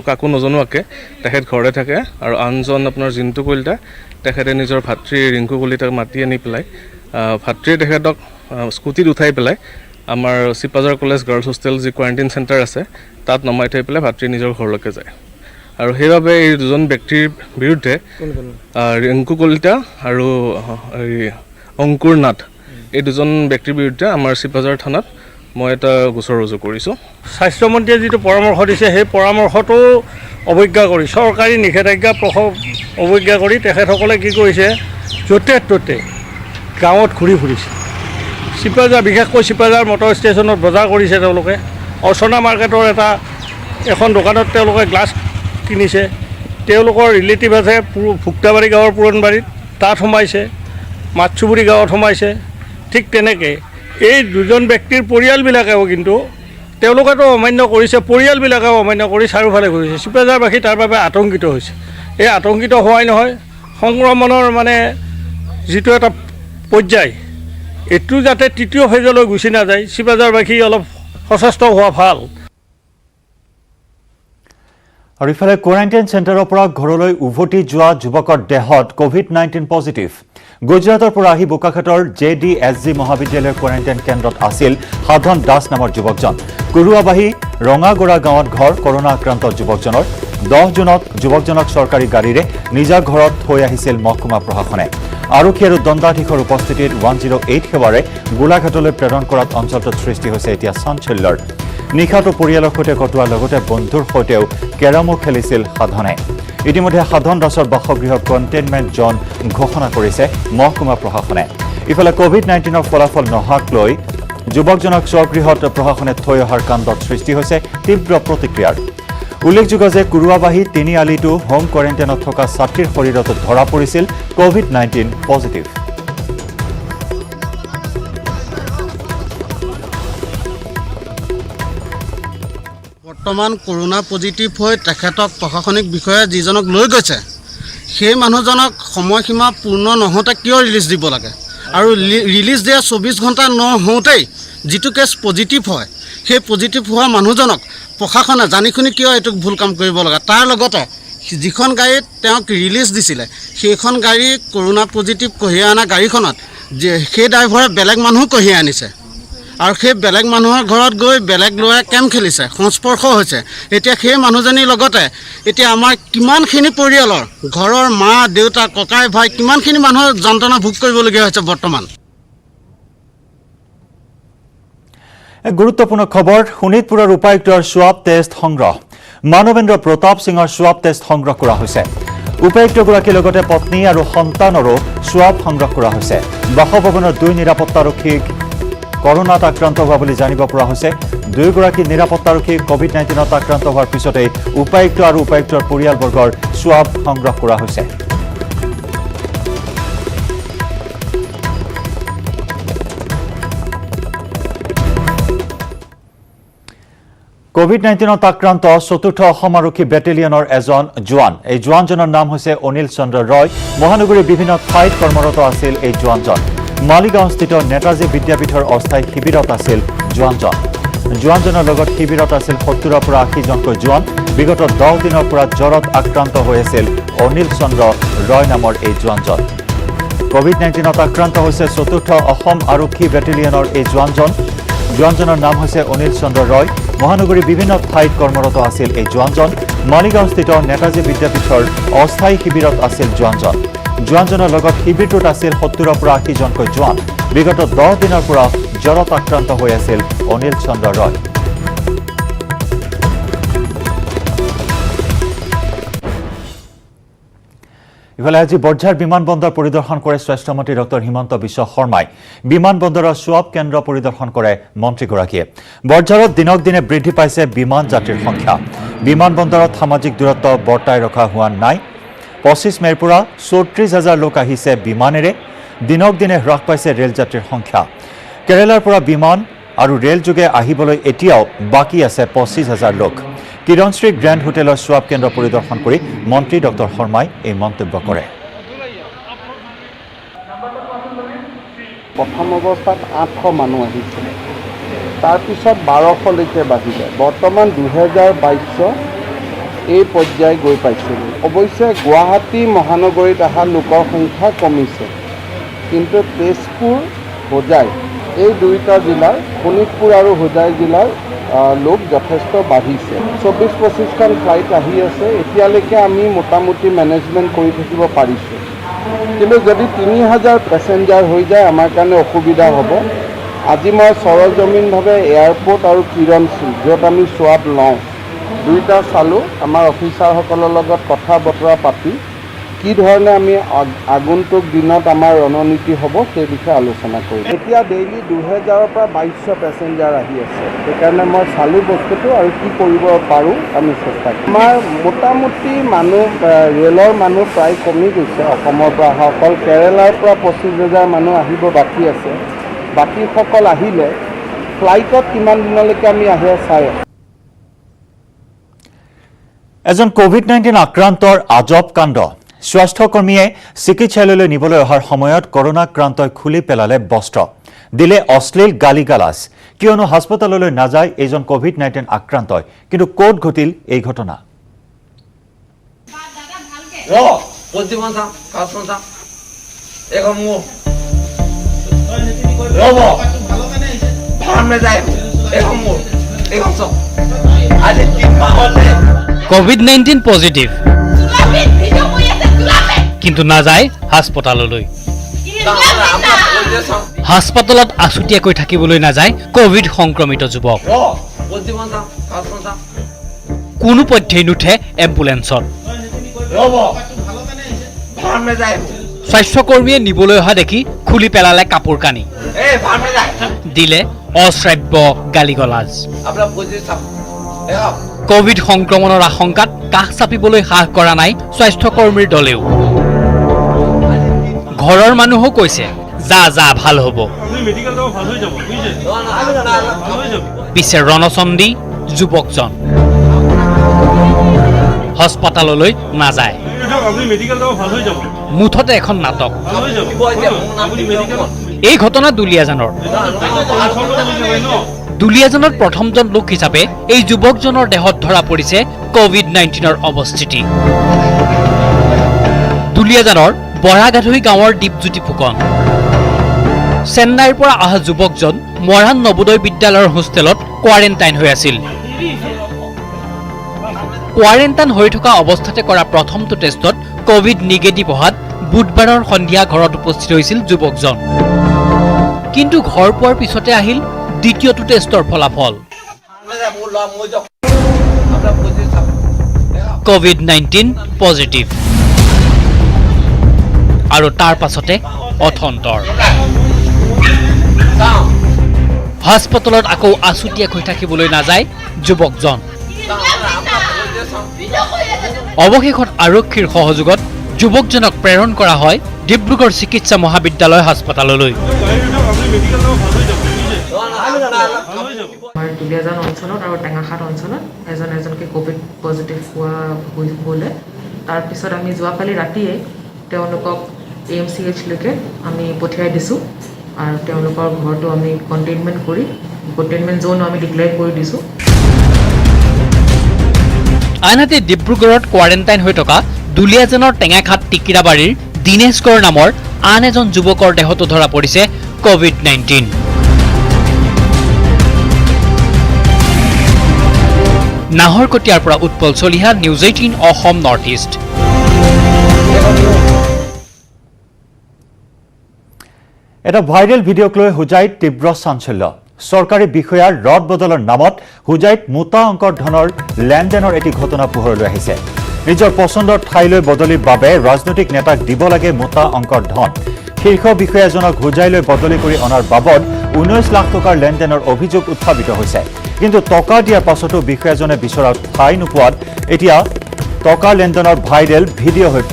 কাকো নজনোৱাকৈ তেখেত ঘৰতে থাকে আৰু আনজন আপোনাৰ জিন্তু কলিতা তেখেতে নিজৰ ভাতৃ ৰিংকু কলিতাক মাতি আনি পেলাই ভাতৃয়ে তেখেতক স্কুটিত উঠাই পেলাই আমাৰ চিপাঝাৰ কলেজ গাৰ্লছ হোষ্টেল যি কোৱাৰেণ্টাইন চেণ্টাৰ আছে তাত নমাই থৈ পেলাই ভাতৃ নিজৰ ঘৰলৈকে যায়। আৰু সেইবাবে এই দুজন ব্যক্তিৰ বিৰুদ্ধে ৰিংকু কলিতা আৰু অংকুৰ নাথ এই দুজন ব্যক্তিৰ বিৰুদ্ধে আমাৰ চিপাঝাৰ থানাত মই এটা গোচৰ ৰুজু কৰিছোঁ। স্বাস্থ্যমন্ত্ৰীয়ে যিটো পৰামৰ্শ দিছে সেই পৰামৰ্শটো অৱজ্ঞা কৰি চৰকাৰী নিষেধাজ্ঞা অৱজ্ঞা কৰি তেখেতসকলে কি কৰিছে, য'তে ত'তে গাঁৱত ঘূৰি ফুৰিছে। চিপাঝাৰ বিশেষকৈ চিপাঝাৰ মটৰ ষ্টেচনত বজাৰ কৰিছে তেওঁলোকে। অৰ্চনা মাৰ্কেটৰ এখন দোকানত তেওঁলোকে গ্লাছ কিনিছে। তেওঁলোকৰ ৰিলেটিভ আছে ভুক্তাবাৰী গাঁৱৰ পুৰণবাৰীত, তাত সোমাইছে। মাতচুবুৰী গাঁৱত সোমাইছে। ঠিক তেনেকৈ এই দুজন ব্যক্তিৰ পৰিয়ালবিলাকেও কিন্তু তেওঁলোকেতো অমান্য কৰিছে, পৰিয়ালবিলাকেও অমান্য কৰি চাৰিওফালে ঘূৰিছে। চিপাঝাৰবাসী তাৰ বাবে আতংকিত হৈছে। এই আতংকিত হোৱাই নহয়, সংক্ৰমণৰ যিটো এটা পৰ্যায় এইটো যাতে তৃতীয় ফেজলৈ গুচি নাযায়, চিপাঝাৰবাসী অলপ সচেষ্ট হোৱা ভাল। আৰু ইফালে কোৱাৰেণ্টাইন চেণ্টাৰৰ পৰা ঘৰলৈ উভতি যোৱা যুৱকৰ দেহত কোভিড-19 পজিটিভ। গুজৰাটৰ পৰা আহি বোকাখাটৰ JDSG মহাবিদ্যালয়ৰ কোৱাৰেণ্টাইন কেন্দ্ৰত আছিল সাধন দাস নামৰ যুৱকজন। কুৰুৱাবাহী ৰঙাগড়া গাঁৱত ঘৰ। কৰোনা আক্ৰান্ত যুৱকজনৰ 10 জুনত যুৱকজনক চৰকাৰী গাড়ীৰে নিজা ঘৰত থৈ আহিছিল মহকুমা প্ৰশাসনে। আৰক্ষী আৰু দণ্ডাধীশৰ উপস্থিতিত 108 সেৱাৰে গোলাঘাটলৈ প্ৰেৰণ কৰাত অঞ্চলটোত সৃষ্টি হৈছে এতিয়া চাঞ্চল্যৰ। নিশাটো পৰিয়ালৰ সৈতে কটোৱাৰ লগতে বন্ধুৰ সৈতেও কেৰমো খেলিছিল সাধনে। ইতিমধ্যে সাধন দাসৰ বাসগৃহ কণ্টেইনমেণ্ট জ'ন ঘোষণা কৰিছে মহকুমা প্ৰশাসনে। ইফালে কোভিড-19 ফলাফল নহাক লৈ যুৱকজনক স্বগৃহত প্ৰশাসনে থৈ অহাৰ কাণ্ডত সৃষ্টি হৈছে তীব্ৰ প্ৰতিক্ৰিয়াৰ। উল্লেখযোগ্য যে কুৰুৱাবাহী তিনিআলিটো হোম কোৱাৰেণ্টাইনত থকা ছাত্ৰীৰ শৰীৰত ধৰা পৰিছিল কোভিড-19 পজিটিভ। বৰ্তমান কৰোনা পজিটিভ হৈ তেখেতক প্ৰশাসনিক বিষয়াই যিজনক লৈ গৈছে সেই মানুহজনক সময়সীমা পূৰ্ণ নহওঁতে কিয় ৰিলিজ দিব লাগে? আৰু ৰিলিজ দিয়া 24 ঘণ্টা নহওঁতেই যিটো কেছ পজিটিভ হয় সেই পজিটিভ হোৱা মানুহজনক প্ৰশাসনে জানি শুনি কিয় এইটো ভুল কাম কৰিব লাগে? তাৰ লগতে যিখন গাড়ীত তেওঁক ৰিলিজ দিছিলে সেইখন গাড়ী কৰোনা পজিটিভ কঢ়িয়াই অনা গাড়ীখনত সেই ড্ৰাইভাৰে বেলেগ মানুহ কঢ়িয়াই আনিছে আৰু সেই বেলেগ মানুহৰ ঘৰত গৈ বেলেগ ল'ৰাই কেম খেলিছে, সংস্পৰ্শ হৈছে। এতিয়া সেই মানুহজনীৰ লগতে এতিয়া আমাৰ কিমানখিনি পৰিয়ালৰ ঘৰৰ মা দেউতা ককাই ভাই কিমানখিনি মানুহৰ যন্ত্ৰণা ভোগ কৰিবলগীয়া হৈছে বৰ্তমান। গুৰুত্বপূৰ্ণ খবৰ, শোণিতপুৰৰ উপায়ুক্তৰ সোৱাব টেষ্ট সংগ্ৰহ। মানৱেন্দ্ৰ প্ৰতাপ সিঙৰ সোৱাব টেষ্ট সংগ্ৰহ কৰা হৈছে। উপায়ুক্তগৰাকীৰ লগতে পত্নী আৰু সন্তানৰো সোৱাব সংগ্ৰহ কৰা হৈছে। বাসভৱনৰ 2 নিৰাপত্তাৰক্ষীক কৰোনাত আক্ৰান্ত হোৱা বুলি জানিব পৰা হৈছে। 2গৰাকী নিৰাপত্তাৰক্ষী কোভিড-19ত আক্ৰান্ত হোৱাৰ পিছতেই উপায়ুক্ত আৰু উপায়ুক্তৰ পৰিয়ালবৰ্গৰ সোৱাব সংগ্ৰহ কৰা হৈছে। কোভিড-19ত আক্ৰান্ত 4ৰ্থ অসম আৰক্ষী বেটেলিয়নৰ এজন জোৱান। এই জোৱানজনৰ নাম হৈছে অনিল চন্দ্ৰ ৰয়। মহানগৰীৰ বিভিন্ন ঠাইত কৰ্মৰত আছিল এই জোৱানজন। মালিগাঁওস্থিত নেতাজী বিদ্যাপীঠৰ অস্থায়ী শিবিৰত আছিল জোৱানজনৰ লগত শিবিৰত আছিল 70ৰ পৰা 80 জনকৈ জোৱান। বিগত 10 দিনৰ পৰা জ্বৰত আক্ৰান্ত হৈ আছিল অনিল চন্দ্ৰ ৰয় নামৰ এই জোৱানজন। কোভিড-19ত আক্ৰান্ত হৈছে 4ৰ্থ অসম আৰক্ষী বেটেলিয়নৰ এই জোৱানজনৰ নাম হৈছে অনিল চন্দ্ৰ ৰয়। মহানগৰীৰ বিভিন্ন ঠাইত কৰ্মৰত আছিল এই জোৱানজন। মালিগাঁওস্থিত নেতাজী বিদ্যাপীঠৰ অস্থায়ী শিবিৰত আছিল জোৱানজন। জোৱানজনৰ লগত শিবিৰটোত আছিল 70ৰ পৰা 80 জনকৈ জোৱান। বিগত 10 দিনৰ পৰা জ্বৰত আক্ৰান্ত হৈ আছিল অনিল চন্দ্ৰ ৰয়। ইফালে আজি বৰঝাৰ বিমানবন্দৰ পৰিদৰ্শন কৰে স্বাস্থ্যমন্ত্ৰী ডক্টৰ হিমন্ত বিশ্ব শৰ্মাই। বিমানবন্দৰৰ সোৱাব কেন্দ্ৰ পৰিদৰ্শন কৰে মন্ত্ৰীগৰাকীয়ে। বৰঝাৰত দিনক দিনে বৃদ্ধি পাইছে বিমান যাত্ৰীৰ সংখ্যা। বিমানবন্দৰত সামাজিক দূৰত্ব বৰ্তাই ৰখা হোৱা নাই। 25 মেৰ পৰা 34,000 লোক আহিছে বিমানেৰে। দিনক দিনে হ্ৰাস পাইছে ৰেলযাত্ৰীৰ সংখ্যা। কেৰালাৰ পৰা বিমান আৰু ৰেলযোগে আহিবলৈ এতিয়াও বাকী আছে 25,000 লোক। কিৰণশ্ৰী গ্ৰেণ্ড হোটেলৰ সোৱাব কেন্দ্ৰ পৰিদৰ্শন কৰি মন্ত্ৰী ডক্টৰ শৰ্মাই এই মন্তব্য কৰে। প্ৰথম অৱস্থাত 800 মানুহ আহিছিলে, তাৰপিছত 1200লৈকে বাঢ়িলে। বৰ্তমান 2022 এই পৰ্যায় গৈ পাইছিল। অৱশ্যে গুৱাহাটী মহানগৰীত অহা লোকৰ সংখ্যা কমিছে, কিন্তু তেজপুৰ, হোজাই এই দুয়োটা জিলাৰ, শোণিতপুৰ আৰু হোজাই জিলাৰ লোক যথেষ্ট বাঢ়িছে। 24-25খন ফ্লাইট আহি আছে। এতিয়ালৈকে আমি মোটামুটি মেনেজমেণ্ট কৰি থাকিব পাৰিছোঁ, কিন্তু যদি 3000 পেছেঞ্জাৰ হৈ যায় আমাৰ কাৰণে অসুবিধা হ'ব। আজি মই সৰজমিনভাৱে এয়াৰপৰ্ট আৰু কিৰণশ্ৰী, য'ত আমি সোৱাব লওঁ, দুইটা চালোঁ। আমাৰ অফিচাৰসকলৰ লগত কথা বতৰা পাতি কি ধৰণে আমি আগন্তুক দিনত আমাৰ ৰণনীতি হ'ব সেই বিষয়ে আলোচনা কৰিম। এতিয়া ডেইলি 2000ৰ পৰা 2200 পেছেঞ্জাৰ আহি আছে। সেইকাৰণে মই চালোঁ বস্তুটো আৰু কি কৰিব পাৰোঁ আমি চেষ্টা কৰিম। আমাৰ মোটামুটি মানুহ, ৰেলৰ মানুহ প্ৰায় কমি গৈছে। অসমৰ পৰা অহা অকল কেৰেলাৰ পৰা 25,000 মানুহ আহিব বাকী আছে। বাকীসকল আহিলে ফ্লাইটত কিমান দিনলৈকে আমি আহে চাই আছোঁ। এজন কোভিড-19 আক্ৰান্তৰ আজব কাণ্ড। স্বাস্থ্যকৰ্মীয়ে চিকিৎসালয়লৈ নিবলৈ অহাৰ সময়ত কৰোণাক্ৰান্তই খুলি পেলালে বস্ত্ৰ, দিলে অশ্লীল গালি-গালাজ। কিয়নো হাস্পতাললৈ নাযায় এইজন কোভিড-19 আক্ৰান্তই, কিন্তু ক'ত ঘটিল এই ঘটনা? কোভিড-19 পজিটিভ, কিন্তু নাযায় হাস্পতাললৈ। হাস্পতালত আছুতীয়াকৈ থাকিবলৈ নাযায় কোভিড সংক্ৰমিত যুৱক। কোনো পধ্যেই নুঠে এম্বুলেন্সত। স্বাস্থ্যকৰ্মীয়ে নিবলৈ অহা দেখি খুলি পেলালে কাপোৰ কানি, দিলে অশ্ৰাব্য গালি-গালাজ। কোভিড সংক্ৰমণৰ আশংকাত কাষ চাপিবলৈ সাহ কৰা নাই স্বাস্থ্যকৰ্মীৰ দলেও। ঘৰৰ মানুহো কৈছে যা যা ভাল হ'ব। পিছে ৰণচন্দী যুৱকজন হাস্পতাললৈ নাযায়। মুঠতে এখন নাটক। এই ঘটনা দুলীয়াজানৰ। দুলীয়াজানত প্ৰথমজন লোক হিচাপে এই যুৱকজনৰ দেহত ধৰা পৰিছে কোভিড-19ৰ অৱস্থিতি। দুলীয়াজানৰ বৰাগাধুই গাঁৱৰ দীপজ্যোতি ফুকন। চেন্নাইৰ পৰা অহা যুৱকজন মৰাণ নবোদয় বিদ্যালয়ৰ হোষ্টেলত কোৱাৰেণ্টাইন হৈ আছিল। কোৱাৰেণ্টাইন হৈ থকা অৱস্থাতে কৰা প্ৰথমটো টেষ্টত কোভিড নিগেটিভ হোৱাত বুধবাৰৰ সন্ধিয়া ঘৰত উপস্থিত হৈছিল যুৱকজন। কিন্তু ঘৰ পোৱাৰ পিছতে আহিল দ্বিতীয়টো টেষ্টৰ ফলাফল। কোভিড-19 পজিটিভ, আৰু তাৰ পাছতে অথন্তৰ। হাস্পতালত আকৌ আছুতীয়াকৈ থাকিবলৈ নাযায় যুৱকজন। অৱশেষত আৰক্ষীৰ সহযোগত যুৱকজনক প্ৰেৰণ কৰা হয় ডিব্ৰুগড় চিকিৎসা মহাবিদ্যালয় হাস্পতাললৈ। আমাৰ দুলীয়াজান অঞ্চলত আৰু টেঙাখাট অঞ্চলত এজনকৈ কোভিড পজিটিভ হোৱা হ'লে তাৰপিছত আমি যোৱাকালি ৰাতিয়ে তেওঁলোকক AMCHলৈকে আমি পঠিয়াই দিছোঁ আৰু তেওঁলোকৰ ঘৰটো আমি কণ্টেইনমেণ্ট জ'নো আমি ডিক্লেয়াৰ কৰি দিছোঁ। আনহাতে ডিব্ৰুগড়ত কোৱাৰেণ্টাইন হৈ থকা দুলীয়াজানৰ টেঙাখাট টিকিৰাবাৰীৰ দীনেশ গড় নামৰ আন এজন যুৱকৰ দেহতো ধৰা পৰিছে কোভিড-19। নাহৰকটীয়াৰ পৰা Utpal Chaliha, news 18 Assam north east. এটা ভাইৰেল ভিডিঅ'ক লৈ হুজাইত তীব্ৰ চাঞ্চল্য চৰকাৰী বিষয়াৰ ৰদ বদলৰ নামত হুজাইত মোটা অংকৰ ধনৰ লেনদেনৰ এটি ঘটনা পোহৰলৈ আহিছে নিজৰ পছন্দৰ ঠাইলৈ বদলিৰ বাবে ৰাজনৈতিক নেতাক দিব লাগে মোটা অংকৰ ধন শীৰ্ষ বিষয়াজনক হুজাইলৈ বদলি কৰি অনাৰ বাবদ 19 লাখ টকাৰ লেনদেনৰ অভিযোগ উত্থাপিত হৈছে কিন্তু টকা দিয়াৰ পাছতো বিষয়াজনে বিচৰা ঠাই নোপোৱাত এতিয়া টকা লেনদেনৰ ভাইৰেল ভিডিঅ' হৈ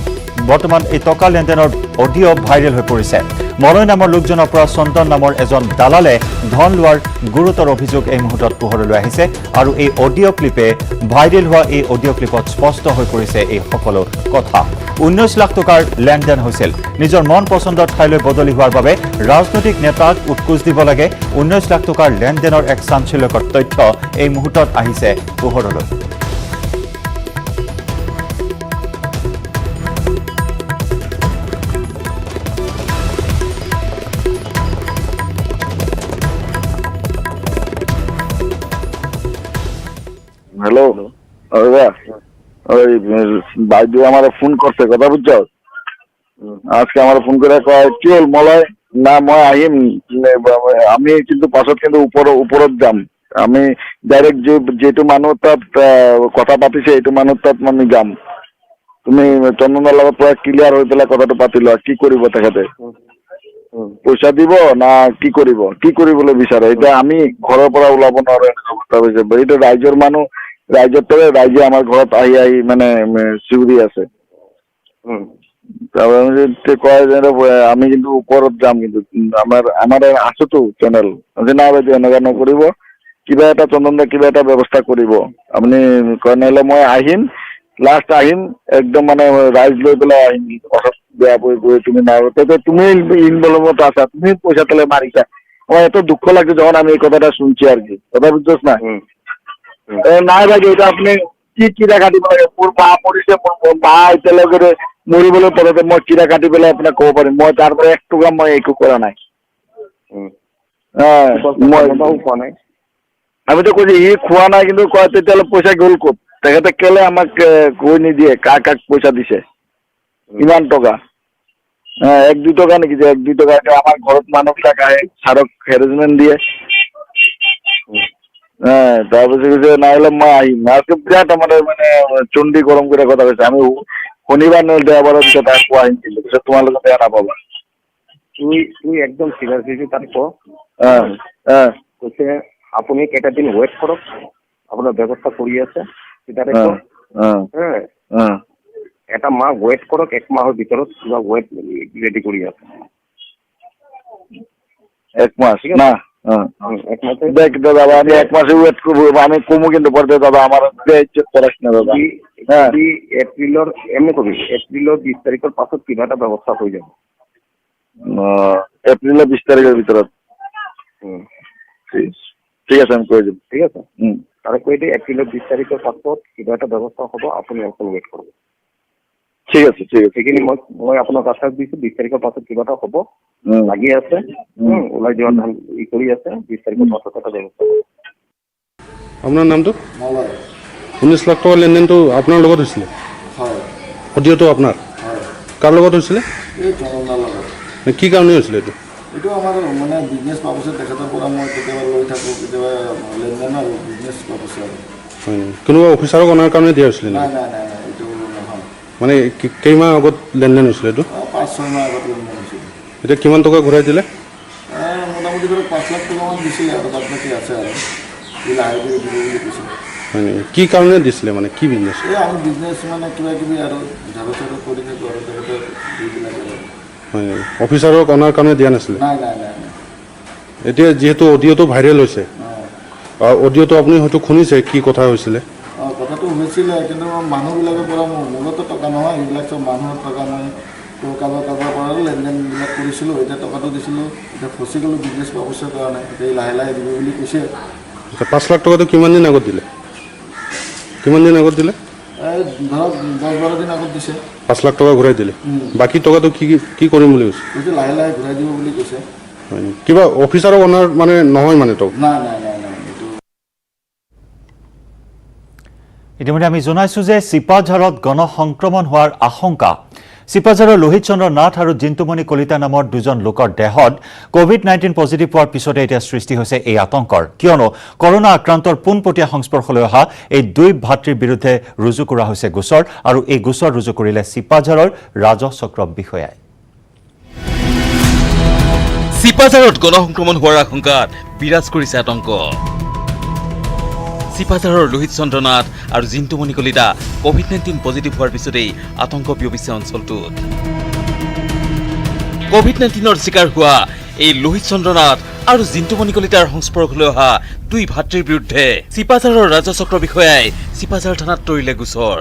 বৰ্তমান এই টকা লেনদেনৰ অডিঅ' ভাইৰেল হৈ পৰিছে মলয় নামৰ লোকজনৰ পৰা চন্দন নামৰ এজন দালালে ধন লোৱাৰ গুৰুতৰ অভিযোগ এই মুহূৰ্তত পোহৰলৈ আহিছে আৰু এই অডিঅ' ক্লিপে ভাইৰেল হোৱা এই অডিঅ' ক্লিপত স্পষ্ট হৈ পৰিছে এই সকলো কথা 19 লাখ টকাৰ লেনদেন হৈছিল নিজৰ মন পছন্দৰ ঠাইলৈ বদলি হোৱাৰ বাবে ৰাজনৈতিক নেতাক উৎকোচ দিব লাগে 19 লাখ টকাৰ লেনদেনৰ এক চাঞ্চল্যকৰ তথ্য এই মুহূৰ্তত আহিছে পোহৰলৈ হ্যালো ওই বাইদু আমার ফোন করছে কথা বুঝছো আজকে আমার ফোন করে কয় কি হল মলয় না মই আহিম আমি কিন্তু পাছত কিন্তু ওপৰত যাম আমি ডাইরেক্ট যেটো মানুহ তাত কথা পাতিছে এইটো মানুহ তাত আমি যাম তুমি চন্দনৰ লগত পুৰা ক্লিয়াৰ হৈ পেলাই কথাটো পাতি লোৱা কি কৰিব তেখেতে পইচা দিব না কি কৰিবলৈ বিচাৰে এতিয়া আমি ঘৰৰ পৰা ওলাব নোৱাৰো এনেকুৱা কথা হৈছে এইটো ৰাইজৰ মানুহ ৰাইজে আমাৰ ঘৰত আহি মানে চিউৰি আছে কয় যে আমি কিন্তু ওপৰত যাম কিন্তু আমাৰ আছোতো চেনেল না এনেকুৱা নকৰিব কিবা এটা চন্দন কিবা এটা ব্যৱস্থা কৰিব আপুনি কয় নহ'লে মই আহিম লাষ্ট আহিম একদম মানে ৰাইজ লৈ পেলাই আহিম অসৎ বেয়া পৰি তুমি না তুমি ইনভলভত আছা তুমি পয়সা তেলে মারিছা আমার এত দুঃখ লাগছে যখন আমি এই কথাটা শুনছি আর কি কথা বুঝছস না নাই ভাই এটা আপনি কি কিরা কাটিব লাগে মোর মা মরিছে মোর মা এতেলে করে মরিবলৈ পড়তে মই কিরা কাটি পেলাই আপোনাক ক'ব পাৰিম মই তাৰপৰা এক টকা মই একো কৰা নাই আমি তো কৈছি ই খোৱা নাই কিন্তু কয় তেতিয়াহ'লে পইচা গ'ল ক'ত তেখেতে কেলে আমাক কৈ নিদিয়ে কাক পইচা দিছে ইমান টকা 1-2 টকা নেকি যে 1-2 টকা আমার ঘৰত মানুহবিলাক আহে ছাৰক হেৰেজমেণ্ট দিয়ে তাৰপিছত নাহিলে মই আহিম আজকে বিৰাট আমাৰ মানে চুন্দি গৰম কৰি কথা কৈছে আমি শনিবাৰ নহ'লে দেওবাৰৰ পিছত আকৌ আহিম কিন্তু পিছত তোমালোকে বেয়া নাপাবা তুই একদম চিৰিয়াছলি তাত ক কৈছে আপুনি কেইটা দিন ৱেইট কৰক আপোনাৰ ব্যৱস্থা কৰি আছে এটা মাহ ৱেইট কৰক 1 মাহৰ ভিতৰত কিবা ৱেইট ৰেডি কৰি আছে 1 মাস না দেখ দাদা আমি 1 মাসে ওয়েট করবো আমি কমু কিন্তু পড়তে দাদা আমার ইজ্জত করাস না দাদা এপ্ৰিলৰ এমনি কবি এপ্ৰিলৰ 20 তাৰিখৰ পাছত কিবা এটা ব্যৱস্থা হৈ যাব এপ্ৰিলৰ 20 তাৰিখৰ ভিতৰত ঠিক আছে আমি কৈ দিম ঠিক আছে তাৰে কৈ দি এপ্ৰিলৰ 20 তাৰিখৰ পাছত কিবা এটা ব্যৱস্থা হ'ব আপুনি অকল ৱেইট কৰক ঠিক আছে সেইখিনি মই আপোনাক আশ্বাস দিছো 20 তাৰিখৰ পাছত কিবা এটা হ'ব লাগি আছে ওলাই যোৱা ধান ই কৰি আছে 20 তাৰিখৰ পাছত এটা ব্যৱস্থা আপোনাৰ নামটো 19 লাখ টকা লেনদেনটো আপোনাৰ লগত হৈছিলে হয় অডিঅ'টো আপোনাৰ কাৰ লগত হৈছিলে এই চন্দনৰ লগত কি কাৰণে হৈছিলে এইটো আমাৰ মানে বিজনেছ পাৰ্পছত তেখেতৰ পৰা মই কেতিয়াবা লৈ থাকোঁ কেতিয়াবা লেনদেন আৰু বিজনেছ পাৰ্পছত হয় কোনোবা অফিচাৰক অনাৰ কাৰণে দিয়া হৈছিলে নাই এইটো নহয় মানে কেইমাহ আগত লেনদেন হৈছিলে এইটো 5-6 মাহ আগত লেনদেন হৈছিলে এতিয়া কিমান টকা ঘূৰাই দিলে মোটামুটি ধৰক 5 লাখ টকামান দিছিলে আৰু তাত বাকী আছে আৰু লাহে ধীৰে দিব বুলি কৈছে হয় নেকি কি কাৰণে দিছিলে মানে কি বিজনেছ এই আমি বিজনেছ মানে কিবা কিবি আৰু ঝাৰু চাৰু কৰি থাকোঁ আৰু তেখেতে দি পেলাই হয় নেকি অফিচাৰক অনাৰ কাৰণে দিয়া নাছিলে নাই এতিয়া যিহেতু অডিঅ'টো ভাইৰেল হৈছে অডিঅ'টো আপুনি হয়তো শুনিছে কি কথা হৈছিলে কথাটো হৈছিলে কিন্তু মানুহবিলাকৰ পৰা মূলতো টকা নহয় এইবিলাক চব মানুহৰ টকা মই কাৰোবাৰ পৰা লেনদেনবিলাক কৰিছিলোঁ এতিয়া টকাটো দিছিলোঁ এতিয়া ফচি গ'লোঁ বিজনেছ পাৰ্পছৰ কাৰণে এতিয়া লাহে লাহে দিব বুলি কৈছে 5 লাখ টকাটো কিমান দিন আগত দিলে এই ধৰক 10-12 দিন আগত দিছে 5 লাখ টকা ঘূৰাই দিলে বাকী টকাটো কি কৰিম বুলি কৈছে লাহে লাহে ঘূৰাই দিব বুলি কৈছে হয় নেকি কিবা অফিচাৰক অনাৰ মানে নহয় মানে টকা নাই ইতিমধ্যে আমি জনাইছো যে চিপাঝাৰত গণসংক্ৰমণ হোৱাৰ আশংকা চিপাঝাৰৰ লোহিত চন্দ্ৰ নাথ আৰু জিন্তুমণি কলিতা নামৰ দুজন লোকৰ দেহত কোভিড-19 পজিটিভ হোৱাৰ পিছতে এতিয়া সৃষ্টি হৈছে এই আতংকৰ কিয়নো কৰোনা আক্ৰান্তৰ পোনপটীয়া সংস্পৰ্শলৈ অহা এই দুই ভাতৃৰ বিৰুদ্ধে ৰুজু কৰা হৈছে গোচৰ আৰু এই গোচৰ ৰুজু কৰিলে চিপাঝাৰৰ ৰাজহ চক্ৰ বিষয়াই চিপাঝাৰত গণসংক্ৰমণ হোৱাৰ আশংকাত বিৰাজ কৰিছে আতংক চিপাঝাৰৰ লোহিত চন্দ্ৰ নাথ আৰু জিন্তুমণি কলিতা কোভিড-19 পজিটিভ হোৱাৰ পিছতেই আতংক বিয়পিছে অঞ্চলটোত কোভিড-19ৰ চিকাৰ হোৱা এই লোহিত চন্দ্ৰ নাথ আৰু জিন্তুমণি কলিতাৰ সংস্পৰ্শলৈ অহা দুই ভাতৃৰ বিৰুদ্ধে চিপাঝাৰৰ ৰাজহ চক্ৰ বিষয়াই চিপাঝাৰ থানাত তৰিলে গোচৰ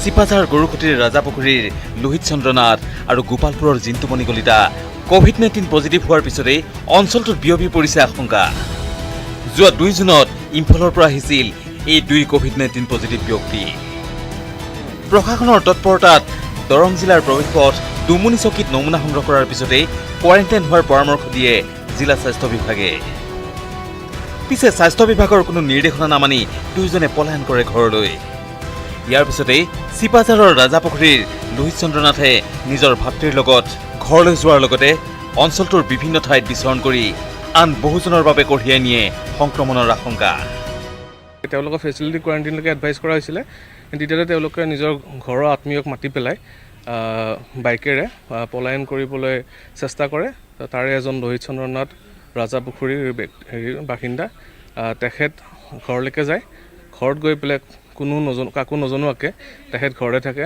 চিপাঝাৰ গৰুখুটিৰ ৰাজাপুখুৰীৰ লোহিত চন্দ্ৰ নাথ আৰু গোপালপুৰৰ জিন্তুমণি কলিতা কোভিড-19 পজিটিভ হোৱাৰ পিছতেই অঞ্চলটোত বিয়পি পৰিছে আশংকা যোৱা 2 জুনত ইম্ফলৰ পৰা আহিছিল এই দুই কোভিড-19 পজিটিভ ব্যক্তি প্ৰশাসনৰ তৎপৰতাত দৰং জিলাৰ প্ৰৱেশপথ দুমুনি চকীত নমুনা সংগ্ৰহ কৰাৰ পিছতে কোৱাৰেণ্টাইন হোৱাৰ পৰামৰ্শ দিয়ে জিলা স্বাস্থ্য বিভাগে পিছে স্বাস্থ্য বিভাগৰ কোনো নিৰ্দেশনা নামানি দুইজনে পলায়ন কৰে ঘৰলৈ ইয়াৰ পিছতে চিপাঝাৰৰ ৰাজাপুখুৰীৰ লোহিত চন্দ্ৰ নাথে নিজৰ ভাতৃৰ লগত ঘৰলৈ যোৱাৰ লগতে অঞ্চলটোৰ বিভিন্ন ঠাইত বিচৰণ কৰি আন বহুজনৰ বাবে কঢ়িয়াই নিয়ে সংক্ৰমণৰ আশংকা তেওঁলোকক ফেচিলিটি কোৱাৰেণ্টাইনলৈকে এডভাইচ কৰা হৈছিলে তেতিয়ালৈ তেওঁলোকে নিজৰ ঘৰৰ আত্মীয়ক মাতি পেলাই বাইকেৰে পলায়ন কৰিবলৈ চেষ্টা কৰে তাৰে এজন লোহিত চন্দ্ৰ নাথ ৰাজাপুখুৰীৰ বাসিন্দা তেখেত ঘৰলৈকে যায় ঘৰত গৈ পেলাই কাকো নজনোৱাকৈ তেখেত ঘৰতে থাকে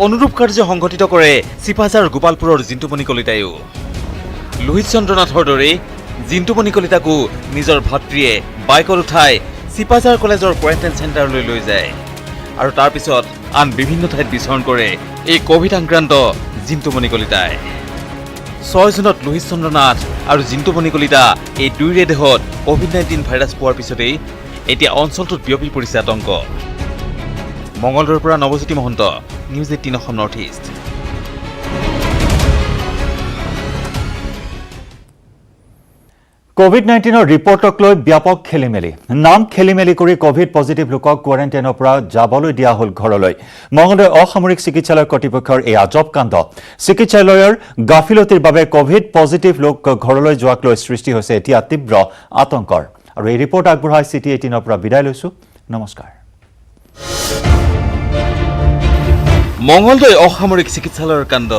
অনুৰূপ কাৰ্য সংঘটিত কৰে চিপাঝাৰ গোপালপুৰৰ জিন্তুমণি কলিতায়ো লোহিত চন্দ্ৰ নাথৰ দৰে জিন্তুমণি কলিতাকো নিজৰ ভাতৃয়ে বাইকত উঠাই চিপাঝাৰ কলেজৰ কোৱাৰেণ্টাইন চেণ্টাৰলৈ লৈ যায় আৰু তাৰ পিছত আন বিভিন্ন ঠাইত বিচৰণ কৰে এই কোভিড আক্ৰান্ত জিন্তুমণি কলিতাই 6 জুনত লোহিত চন্দ্ৰ নাথ আৰু জিন্তুমণি কলিতা এই দুয়োৰে দেহত কোভিড-19 ভাইৰাছ পোৱাৰ পিছতেই এতিয়া অঞ্চলটোত বিয়পি পৰিছে আতংক মঙলদৈৰ পৰা Nabajyoti Mahanta news 18 Assam north east কোভিড-19 ৰিপৰ্টক লৈ ব্যাপক খেলিমেলি নাম খেলিমেলি কৰি কোভিড পজিটিভ লোকক কোৱাৰেণ্টাইনৰ পৰা যাবলৈ দিয়া হ'ল ঘৰলৈ মঙলদৈ অসামৰিক চিকিৎসালয় কৰ্তৃপক্ষৰ এই আজব কাণ্ড চিকিৎসালয়ৰ গাফিলতিৰ বাবে কোভিড পজিটিভ লোক ঘৰলৈ যোৱাক লৈ সৃষ্টি হৈছে এতিয়া তীব্ৰ আতংকৰ আৰু এই ৰিপৰ্ট আগবঢ়াই চিটি 18ৰ পৰা বিদায় লৈছো নমস্কাৰ মঙলদৈ অসামৰিক চিকিৎসালয়ৰ কাণ্ড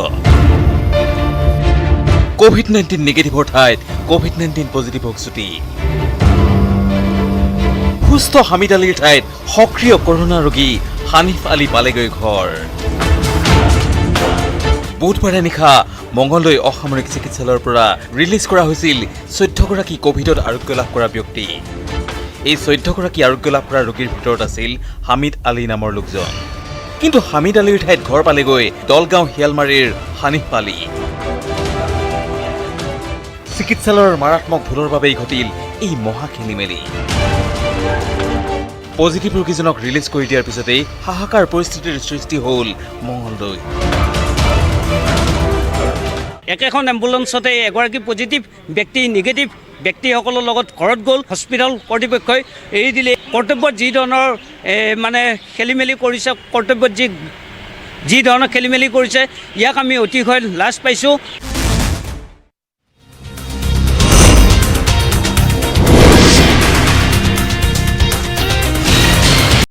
কোভিড-19 নিগেটিভৰ ঠাইত কোভিড-19 পজিটিভ হকচুটি সুস্থ হামিদ আলীৰ ঠাইত সক্ৰিয় কৰোনা ৰোগী হানিফ আলী পালেগৈ ঘৰ বুধবাৰে নিশা মঙলদৈ অসামৰিক চিকিৎসালয়ৰ পৰা ৰিলিজ কৰা হৈছিল 14গৰাকী কোভিডত আৰোগ্য লাভ কৰা ব্যক্তি এই 14গৰাকী আৰোগ্য লাভ কৰা ৰোগীৰ ভিতৰত আছিল হামিদ আলী নামৰ লোকজন কিন্তু হামিদ আলীৰ ঠাইত ঘৰ পালেগৈ দলগাঁও হিয়ালমাৰীৰ হানিফ আলী চিকিৎসালয়ৰ মাৰাত্মক ভুলৰ বাবেই ঘটিল এই মহা খেলিমেলি পজিটিভ ৰোগীজনক ৰিলিজ কৰি দিয়াৰ পিছতেই হাহাকাৰ পৰিস্থিতিৰ সৃষ্টি হ'ল মঙলদৈ একেখন এম্বুলেন্সতে এগৰাকী পজিটিভ ব্যক্তি নিগেটিভ ব্যক্তিসকলৰ লগত ঘৰত গ'ল হস্পিটেল কৰ্তৃপক্ষই এৰি দিলে কৰ্তব্যত যি ধৰণৰ মানে খেলিমেলি কৰিছে কৰ্তব্যত যি ধৰণৰ খেলিমেলি কৰিছে ইয়াক আমি অতিশয় লাজ পাইছোঁ